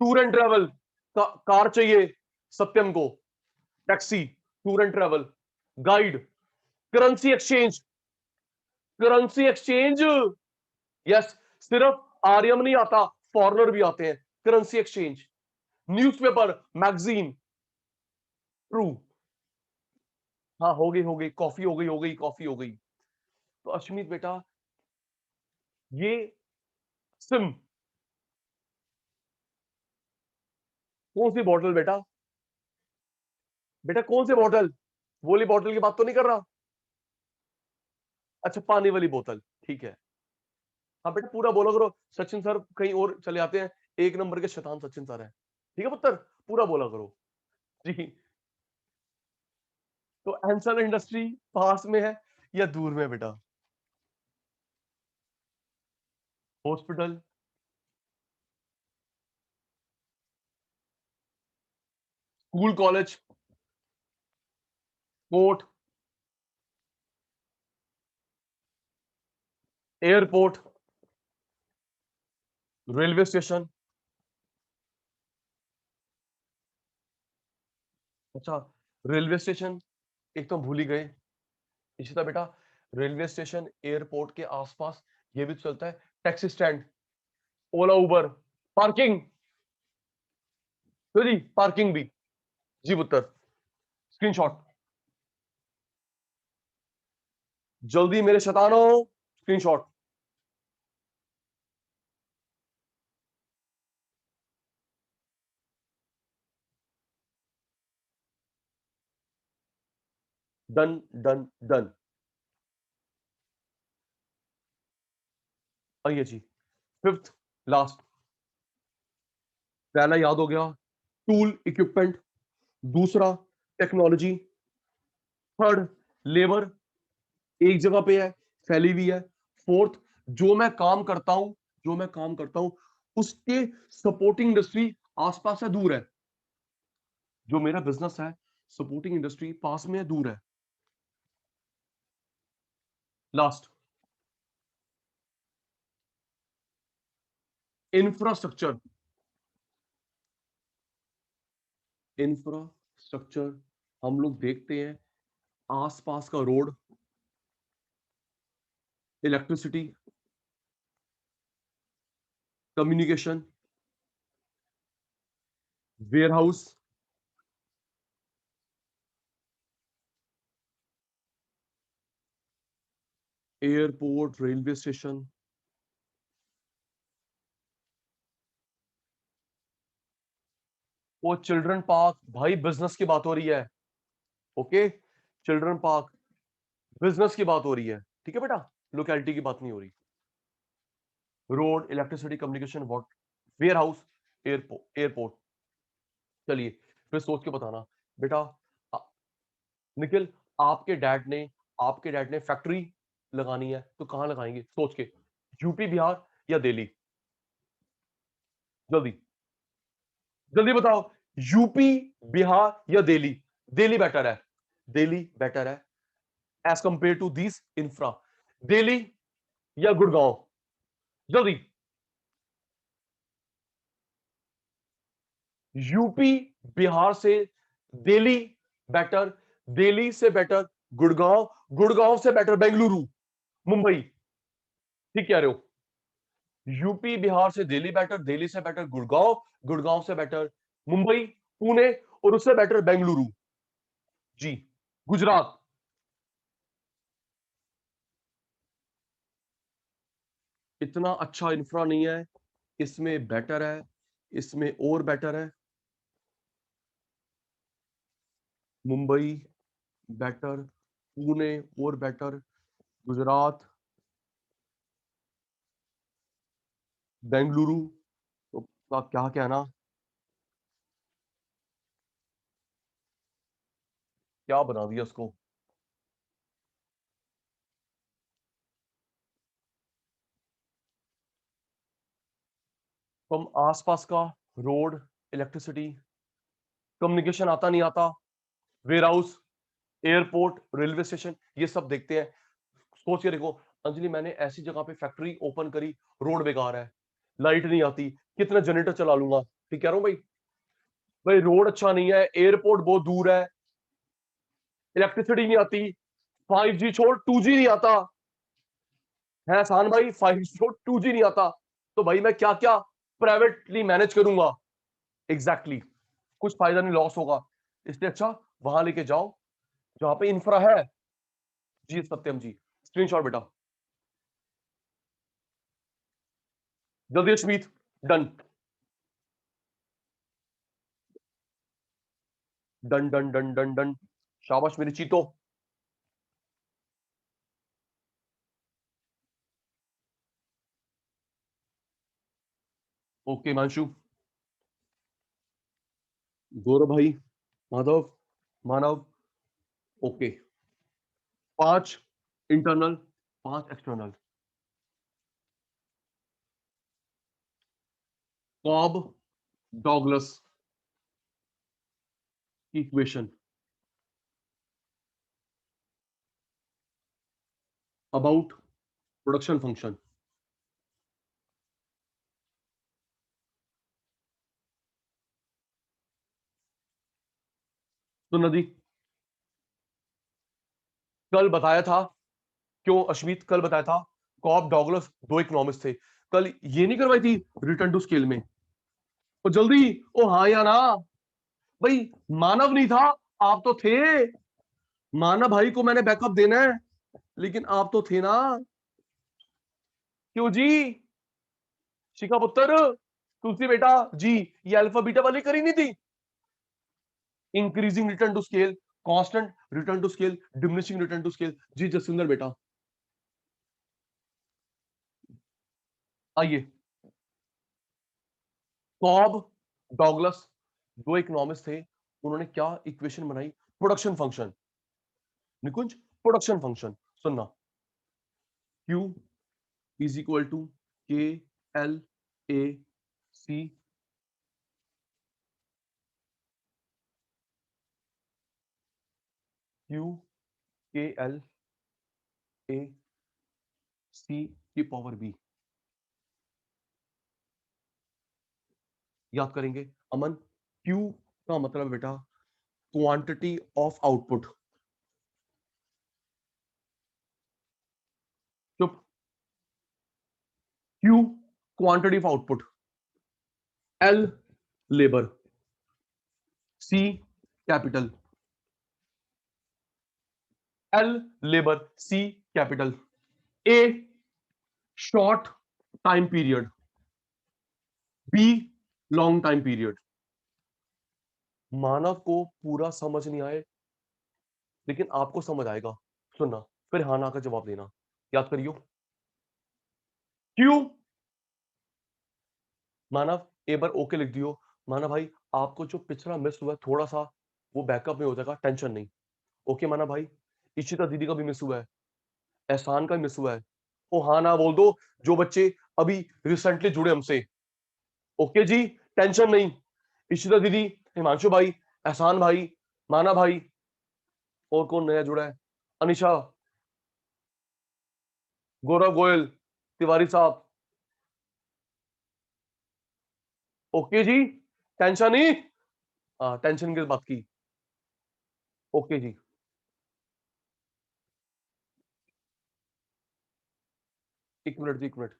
tour and travel, car चाहिए सत्यम को, taxi, tour and travel, guide, currency exchange, currency exchange, yes, सिर्फ आर्यम नहीं आता, फॉरनर भी आते हैं, currency exchange, newspaper, magazine, true. हाँ हो गई कॉफी, हो गई कॉफी हो गई। तो अश्मित बेटा ये सिम, कौन सी बॉटल बेटा? बेटा कौन सी बॉटल? वो वाली बॉटल की बात तो नहीं कर रहा? अच्छा, पानी वाली बोतल, ठीक है। हाँ बेटा पूरा बोला करो, सचिन सर कहीं और चले आते हैं, एक नंबर के शैतान सचिन सर है, ठीक है पुत्र, पूरा बोला करो जी। तो एंसल इंडस्ट्री पास में है या दूर में बेटा? Hospital, school, college, court, airport, railway station. अच्छा, रेलवे स्टेशन एक तो भूल ही गए। इसी तरह बेटा रेलवे स्टेशन, एयरपोर्ट के आसपास ये भी तो चलता है, टैक्सी स्टैंड, ओला, उबर, पार्किंग। तो जी पार्किंग भी, जी पुत्र, स्क्रीनशॉट जल्दी मेरे शैतानो, स्क्रीनशॉट। Done done done. आइए जी, फिफ्थ लास्ट। पहला याद हो गया, टूल इक्विपमेंट। दूसरा टेक्नोलॉजी। थर्ड लेबर, एक जगह पे है, फैली हुई है। फोर्थ जो मैं काम करता हूं, जो मैं काम करता हूं उसके सपोर्टिंग इंडस्ट्री आसपास है, दूर है। जो मेरा बिजनेस है, सपोर्टिंग इंडस्ट्री पास में है, दूर है। Last, infrastructure. इंफ्रास्ट्रक्चर हम लोग देखते हैं आसपास का road, electricity, communication, warehouse, airport, railway station. वो चिल्ड्रन पार्क, भाई बिजनेस की बात हो रही है, ओके। चिल्ड्रन पार्क बिजनेस की बात हो रही है, ठीक है बेटा, लोकेलिटी की बात नहीं हो रही। Road, electricity, communication, what, warehouse, airport, airport. चलिए फिर सोच के बताना बेटा। आ- निखिल, आपके डैड ने, आपके डैड ने फैक्ट्री लगानी है तो कहां लगाएंगे सोच के? यूपी, बिहार या दिल्ली? जल्दी जल्दी बताओ, यूपी, बिहार या दिल्ली? दिल्ली बेटर है, दिल्ली बेटर है as compare to this infra. Delhi या गुड़गांव? जल्दी। यूपी बिहार से दिल्ली बेटर, दिल्ली से बेटर गुड़गांव, गुड़गांव से बेटर बेंगलुरु, मुंबई। ठीक कह रहे हो, यूपी बिहार से दिल्ली बेटर, दिल्ली से बेटर गुड़गांव, गुड़गांव से बेटर मुंबई, पुणे, और उससे बेटर बेंगलुरु। जी, गुजरात। इतना अच्छा इंफ्रा नहीं है, इसमें बेटर है, इसमें और बेटर है। मुंबई बेटर, पुणे और बेटर, गुजरात, बेंगलुरु। तो आप क्या कहना, क्या बना दिया उसको? तो हम आसपास का रोड, इलेक्ट्रिसिटी, कम्युनिकेशन आता नहीं आता, warehouse, airport, railway station, ये सब देखते हैं। सोच के देखो अंजलि, मैंने ऐसी जगह पे फैक्ट्री ओपन करी, रोड बेकार है, लाइट नहीं आती, कितना जनरेटर चला लूंगा? ठीक कह रहा हूं भाई। भाई रोड अच्छा नहीं है, एयरपोर्ट बहुत दूर है, इलेक्ट्रिसिटी नहीं आती, 5G छोड़ 2G नहीं आता है आसान भाई, 5G छोड़ 2G नहीं आता, तो भाई मैं क्या क्या प्राइवेटली मैनेज करूंगा? Exactly exactly. कुछ फायदा नहीं, लॉस होगा। इसलिए अच्छा वहां लेके जाओ जहां पे इंफ्रा है। जी सत्यम जी, स्क्रीनशॉट बेटा, जल्दी Ashmeet, done. Done done done done done, शाबाश मेरी चीतो। ओके मानशु, गौरव भाई, Madhav, Manav. Okay, 5 internal, 5 external. Cobb Douglas की इक्वेशन अबाउट प्रोडक्शन फंक्शन। तो नदी, कल बताया था, क्यों अश्मित, कल बताया था कॉब डॉगलस 2 इकोनॉमिक्स थे। कल ये नहीं करवाई थी रिटर्न टू स्केल में? ओ जल्दी, ओ हाँ या ना भाई। मानव नहीं था, आप तो थे। मानव भाई को मैंने बैकअप देना है, लेकिन आप तो थे ना। क्यों जी? शिखा पुत्र, तुलसी बेटा जी, ये अल्फा बीटा वाली करी नहीं थी? Increasing return to scale, constant return to scale, diminishing return to scale. जी जसविंदर बेटा, आइए। कॉब डॉगलस 2 इकोनॉमिक्स थे, उन्होंने क्या इक्वेशन बनाई? Production function. Nikunj, production function सुनना। Q is equal to K L A C, Q K L A C की power B. याद करेंगे अमन, Q का मतलब है बेटा क्वांटिटी ऑफ आउटपुट। चुप। Q quantity of output, L labour, C capital, L labour, C capital, A short time period, B long time period. Manav को पूरा समझ नहीं आए, लेकिन आपको समझ आएगा। सुनना, फिर हाँ ना का जवाब देना। याद करियो। क्यों मानव, एक बार ओके लिख दियो। मानव भाई, आपको जो पिछड़ा मिस हुआ है थोड़ा सा, वो बैकअप में हो जाएगा, टेंशन नहीं। ओके मानव भाई, इशिता दीदी का भी मिस हुआ है, एहसान का मिस हुआ है। ओ हाँ ना बोल दो, जो बच्चे अभी रिसेंटली जुड़े हमसे। ओके जी, टेंशन नहीं। इशिता दीदी, हिमांशु भाई, एहसान भाई, माना भाई, और कौन नया जुड़ा है? अनिशा, गौरव गोयल, तिवारी साहब। ओके जी, टेंशन नहीं। हाँ, टेंशन की बात की। ओके जी, एक मिनट जी, एक मिनट।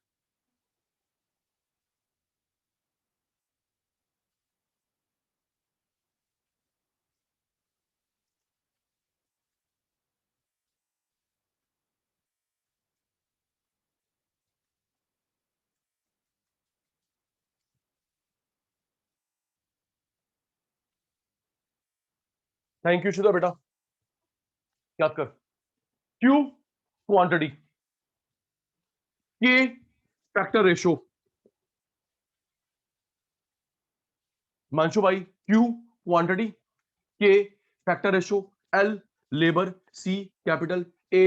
थैंक यू शुदा बेटा। याद कर, Q quantity, K factor ratio. Manshu भाई, Q quantity, K factor ratio, L labour, C capital, A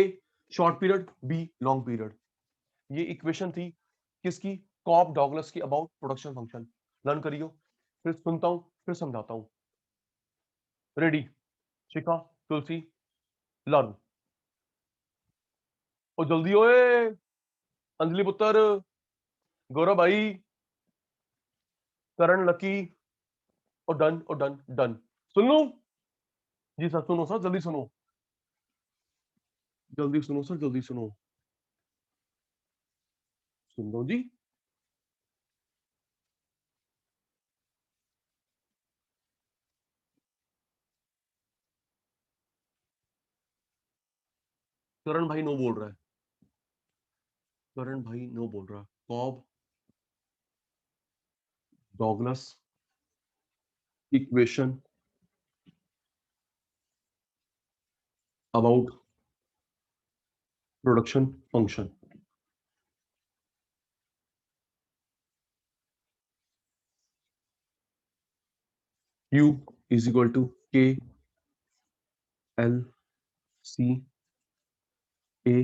short period, B long period. ये इक्वेशन थी किसकी? कॉप डॉगलस की, अबाउट प्रोडक्शन फंक्शन। लर्न करियो, फिर सुनता हूं, फिर समझाता हूं। रेडी? शिखा, तुलसी, लर्न। और जल्दी ओए, अंजलि पुत्र, गौरव भाई, करण, लकी, और डन, और डन डन। सुन लो जी सर, सुनो सर, जल्दी सुनो, जल्दी सुनो सर, जल्दी सुनो। सुन लो जी। करण भाई नो बोल रहा है, करण भाई नो बोल रहा है। Cobb Douglas equation about production function. Q is equal to K L C A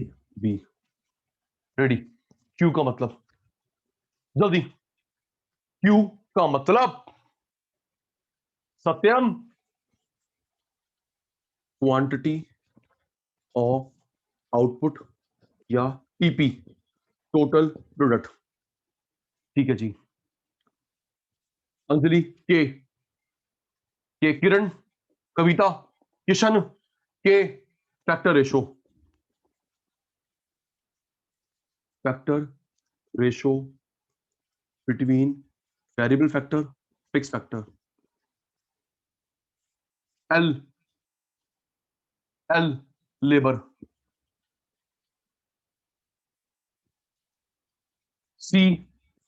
B। Ready? Q का मतलब, जल्दी, Q का मतलब सत्यम, क्वांटिटी ऑफ आउटपुट या टीपी, टोटल प्रोडक्ट। ठीक है जी। Anjali, K Kiran, Kavita, Kishan, K factor ratio, factor ratio between variable factor, fix factor. L, L labour, C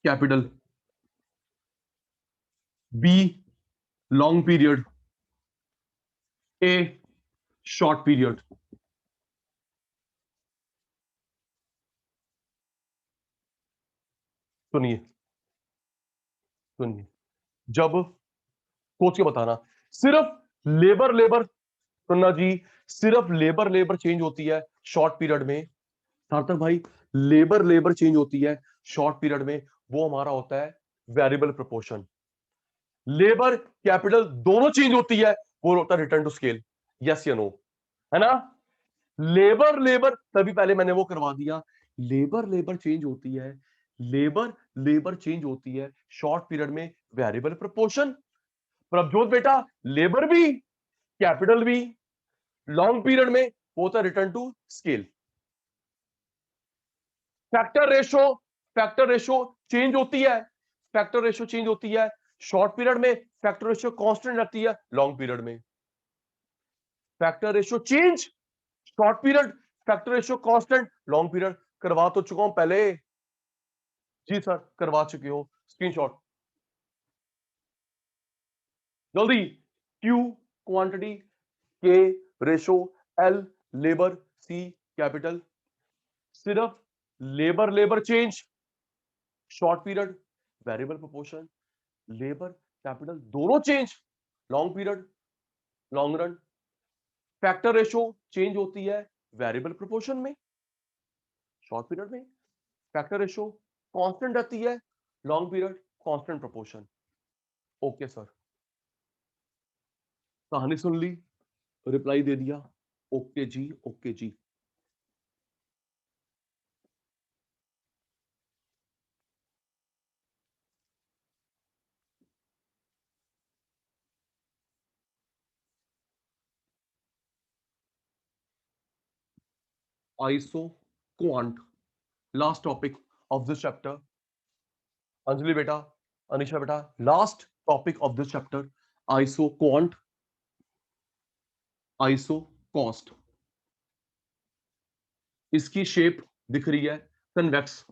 capital, B long period, A short period. सुनिए, सुनिए, जब सोच के बताना, सिर्फ लेबर लेबर, सुनना जी, सिर्फ लेबर लेबर चेंज होती है शॉर्ट पीरियड में। सार्थक भाई, लेबर लेबर चेंज होती है शॉर्ट पीरियड में, वो हमारा होता है वेरिएबल प्रोपोर्शन। लेबर कैपिटल दोनों चेंज होती है, वो होता है रिटर्न टू स्केल। यस या नो? है ना? लेबर लेबर, तभी पहले मैंने वो करवा दिया, लेबर लेबर चेंज होती है, लेबर लेबर चेंज होती है शॉर्ट पीरियड में, वेरिएबल प्रोपोर्शन। प्रभजोत बेटा, लेबर भी कैपिटल भी लॉन्ग पीरियड में होता है return to scale. Factor ratio, factor ratio change होती है, फैक्टर रेशो चेंज होती है शॉर्ट पीरियड में, फैक्टर रेशो कांस्टेंट रहती है लॉन्ग पीरियड में। Factor ratio change short period, factor ratio constant long period. करवा तो चुका हूं पहले। जी सर, करवा चुके हो, स्क्रीनशॉट जल्दी। Q quantity, K ratio, L labour, C capital. सिर्फ labour labour change short period, variable proportion. Labour capital दोनों change long period, long run. Factor ratio change होती है वेरिएबल प्रोपोर्शन में शॉर्ट पीरियड में, फैक्टर रेशो कांस्टेंट रहती है long period, constant proportion. Okay sir, कहानी सुन ली, रिप्लाई दे दिया, ओके जी, ओके जी। Isoquant, last topic of this chapter. Anjali बेटा, अनिशा बेटा, last topic of this chapter, iso quant, iso cost. इसकी शेप दिख रही है कन्वेक्स,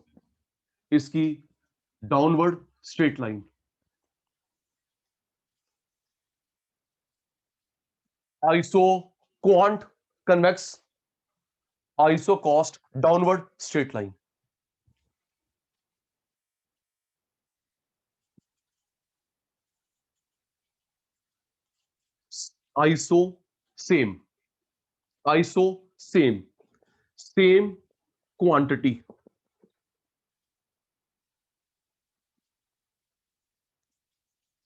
इसकी downward straight line. Iso quant convex, iso cost downward straight line. Iso same, iso same, same quantity,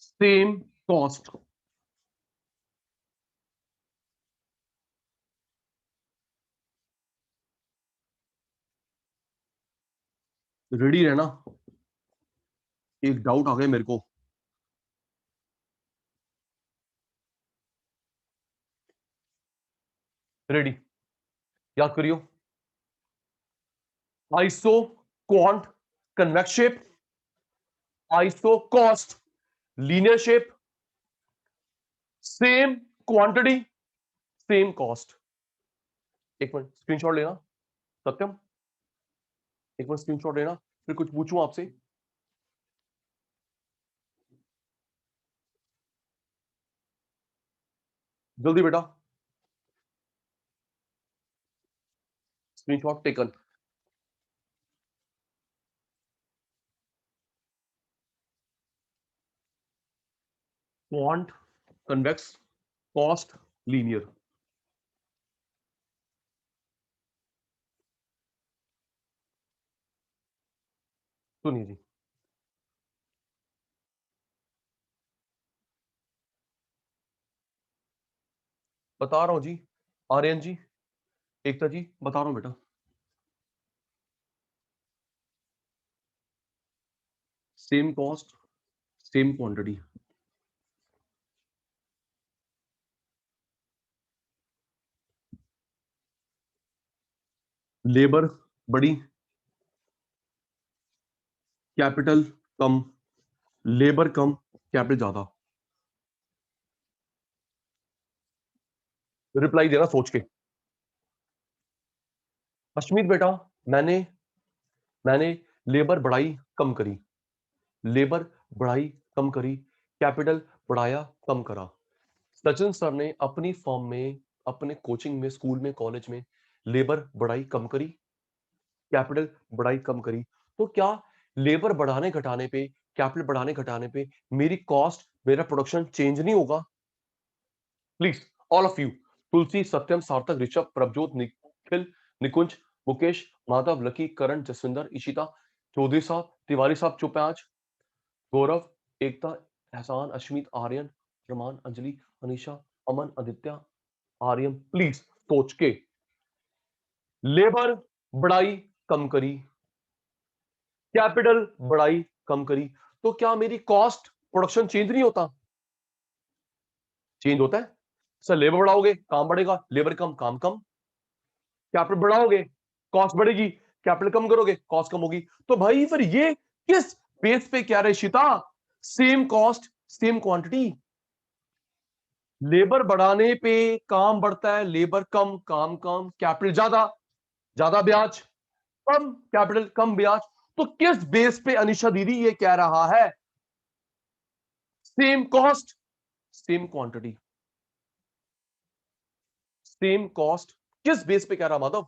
same cost. Ready रहना, एक doubt आ गया मेरे को। रेडी? याद करियो, iso quant convex shape, iso cost linear shape, same quantity, same cost. एक minute screenshot लेना, सत्यम एक मिनट स्क्रीनशॉट लेना, फिर कुछ पूछूं आपसे। जल्दी बेटा, screenshot taken. Quant convex, cost linear. सुनिए जी, बता रहा हूं जी, आर्यन जी, एकता जी, बता रहा हूं बेटा। Same cost, same quantity. Labour बड़ी, कैपिटल कम, लेबर कम, कैपिटल ज्यादा। रिप्लाई देना सोच के। अश्मीत बेटा, मैंने मैंने लेबर बढ़ाई कम करी, लेबर बढ़ाई कम करी, कैपिटल बढ़ाया कम करा। सचिन सर ने अपनी फॉर्म में, अपने कोचिंग में, स्कूल में, कॉलेज में लेबर बढ़ाई कम करी, कैपिटल बढ़ाई कम करी। तो क्या लेबर बढ़ाने घटाने पे, कैपिटल बढ़ाने घटाने पे मेरी कॉस्ट, मेरा प्रोडक्शन चेंज नहीं होगा? प्लीज ऑल ऑफ यू, तुलसी, सत्यम, सार्थक, ऋषभ, प्रभजोत, निखिल, निकुंज, मुकेश, माधव, लकी, करण, जसविंदर, इशिता, चौधरी साहब, तिवारी साहब चुप है आज, गौरव, एकता, एहसान, अश्मीत, आर्यन, रमान, अंजलि, अनीशा, अमन, आदित्य, आर्यन, प्लीज सोच के। लेबर बढ़ाई कम करी, कैपिटल बढ़ाई कम करी, तो क्या मेरी कॉस्ट, प्रोडक्शन चेंज नहीं होता? चेंज होता है सर। लेबर बढ़ाओगे काम बढ़ेगा, लेबर कम काम कम, कैपिटल बढ़ाओगे कॉस्ट बढ़ेगी, कैपिटल कम करोगे कॉस्ट कम होगी। तो भाई फिर ये किस बेस पे क्या रहे Shita? Same cost same quantity. Labour बढ़ाने पे काम बढ़ता है, लेबर कम काम कम, कैपिटल ज्यादा, ज्यादा ब्याज, कम कैपिटल कम ब्याज। तो किस बेस पे अनिशा दीदी ये कह रहा है same cost same quantity? Same cost किस बेस पे कह रहा Madhav?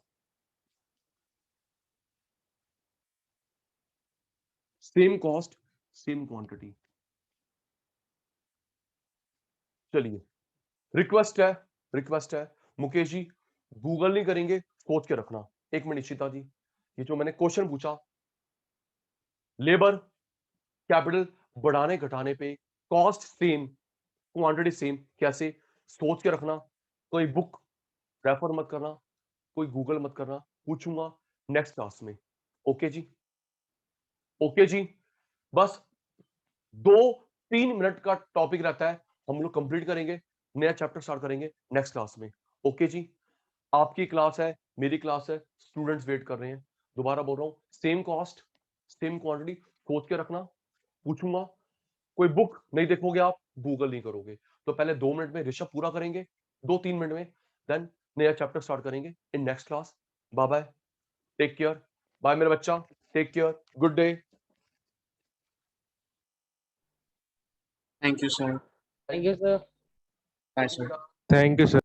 Same cost same quantity. चलिए, रिक्वेस्ट है, रिक्वेस्ट है मुकेश जी, गूगल नहीं करेंगे, सोच के रखना। एक मिनट इशिता जी, ये जो मैंने क्वेश्चन पूछा, लेबर कैपिटल बढ़ाने घटाने पे कॉस्ट सेम क्वांटिटी सेम, कैसे? सोच के रखना। कोई बुक रेफर मत करना, कोई गूगल मत करना, पूछूंगा नेक्स्ट क्लास में। ओके जी, ओके जी। बस 2-3 मिनट का टॉपिक रहता है, हम लोग कंप्लीट करेंगे, नया चैप्टर स्टार्ट करेंगे नेक्स्ट क्लास में। ओके जी, आपकी क्लास है, मेरी क्लास है, स्टूडेंट्स वेट कर रहे हैं। दोबारा बोल रहा हूं, सेम कॉस्ट सेम क्वांटिटी, सोच के रखना, पूछूंगा। कोई बुक नहीं देखोगे आप, गूगल नहीं करोगे, तो पहले 2 मिनट में ऋषभ पूरा करेंगे, 2-3 मिनट में, देन नया चैप्टर स्टार्ट करेंगे in next class. Bye bye, take care, bye मेरा बच्चा, take care, good day. Thank you, sir. Thank you, sir. Bye, sir. Thank you, sir.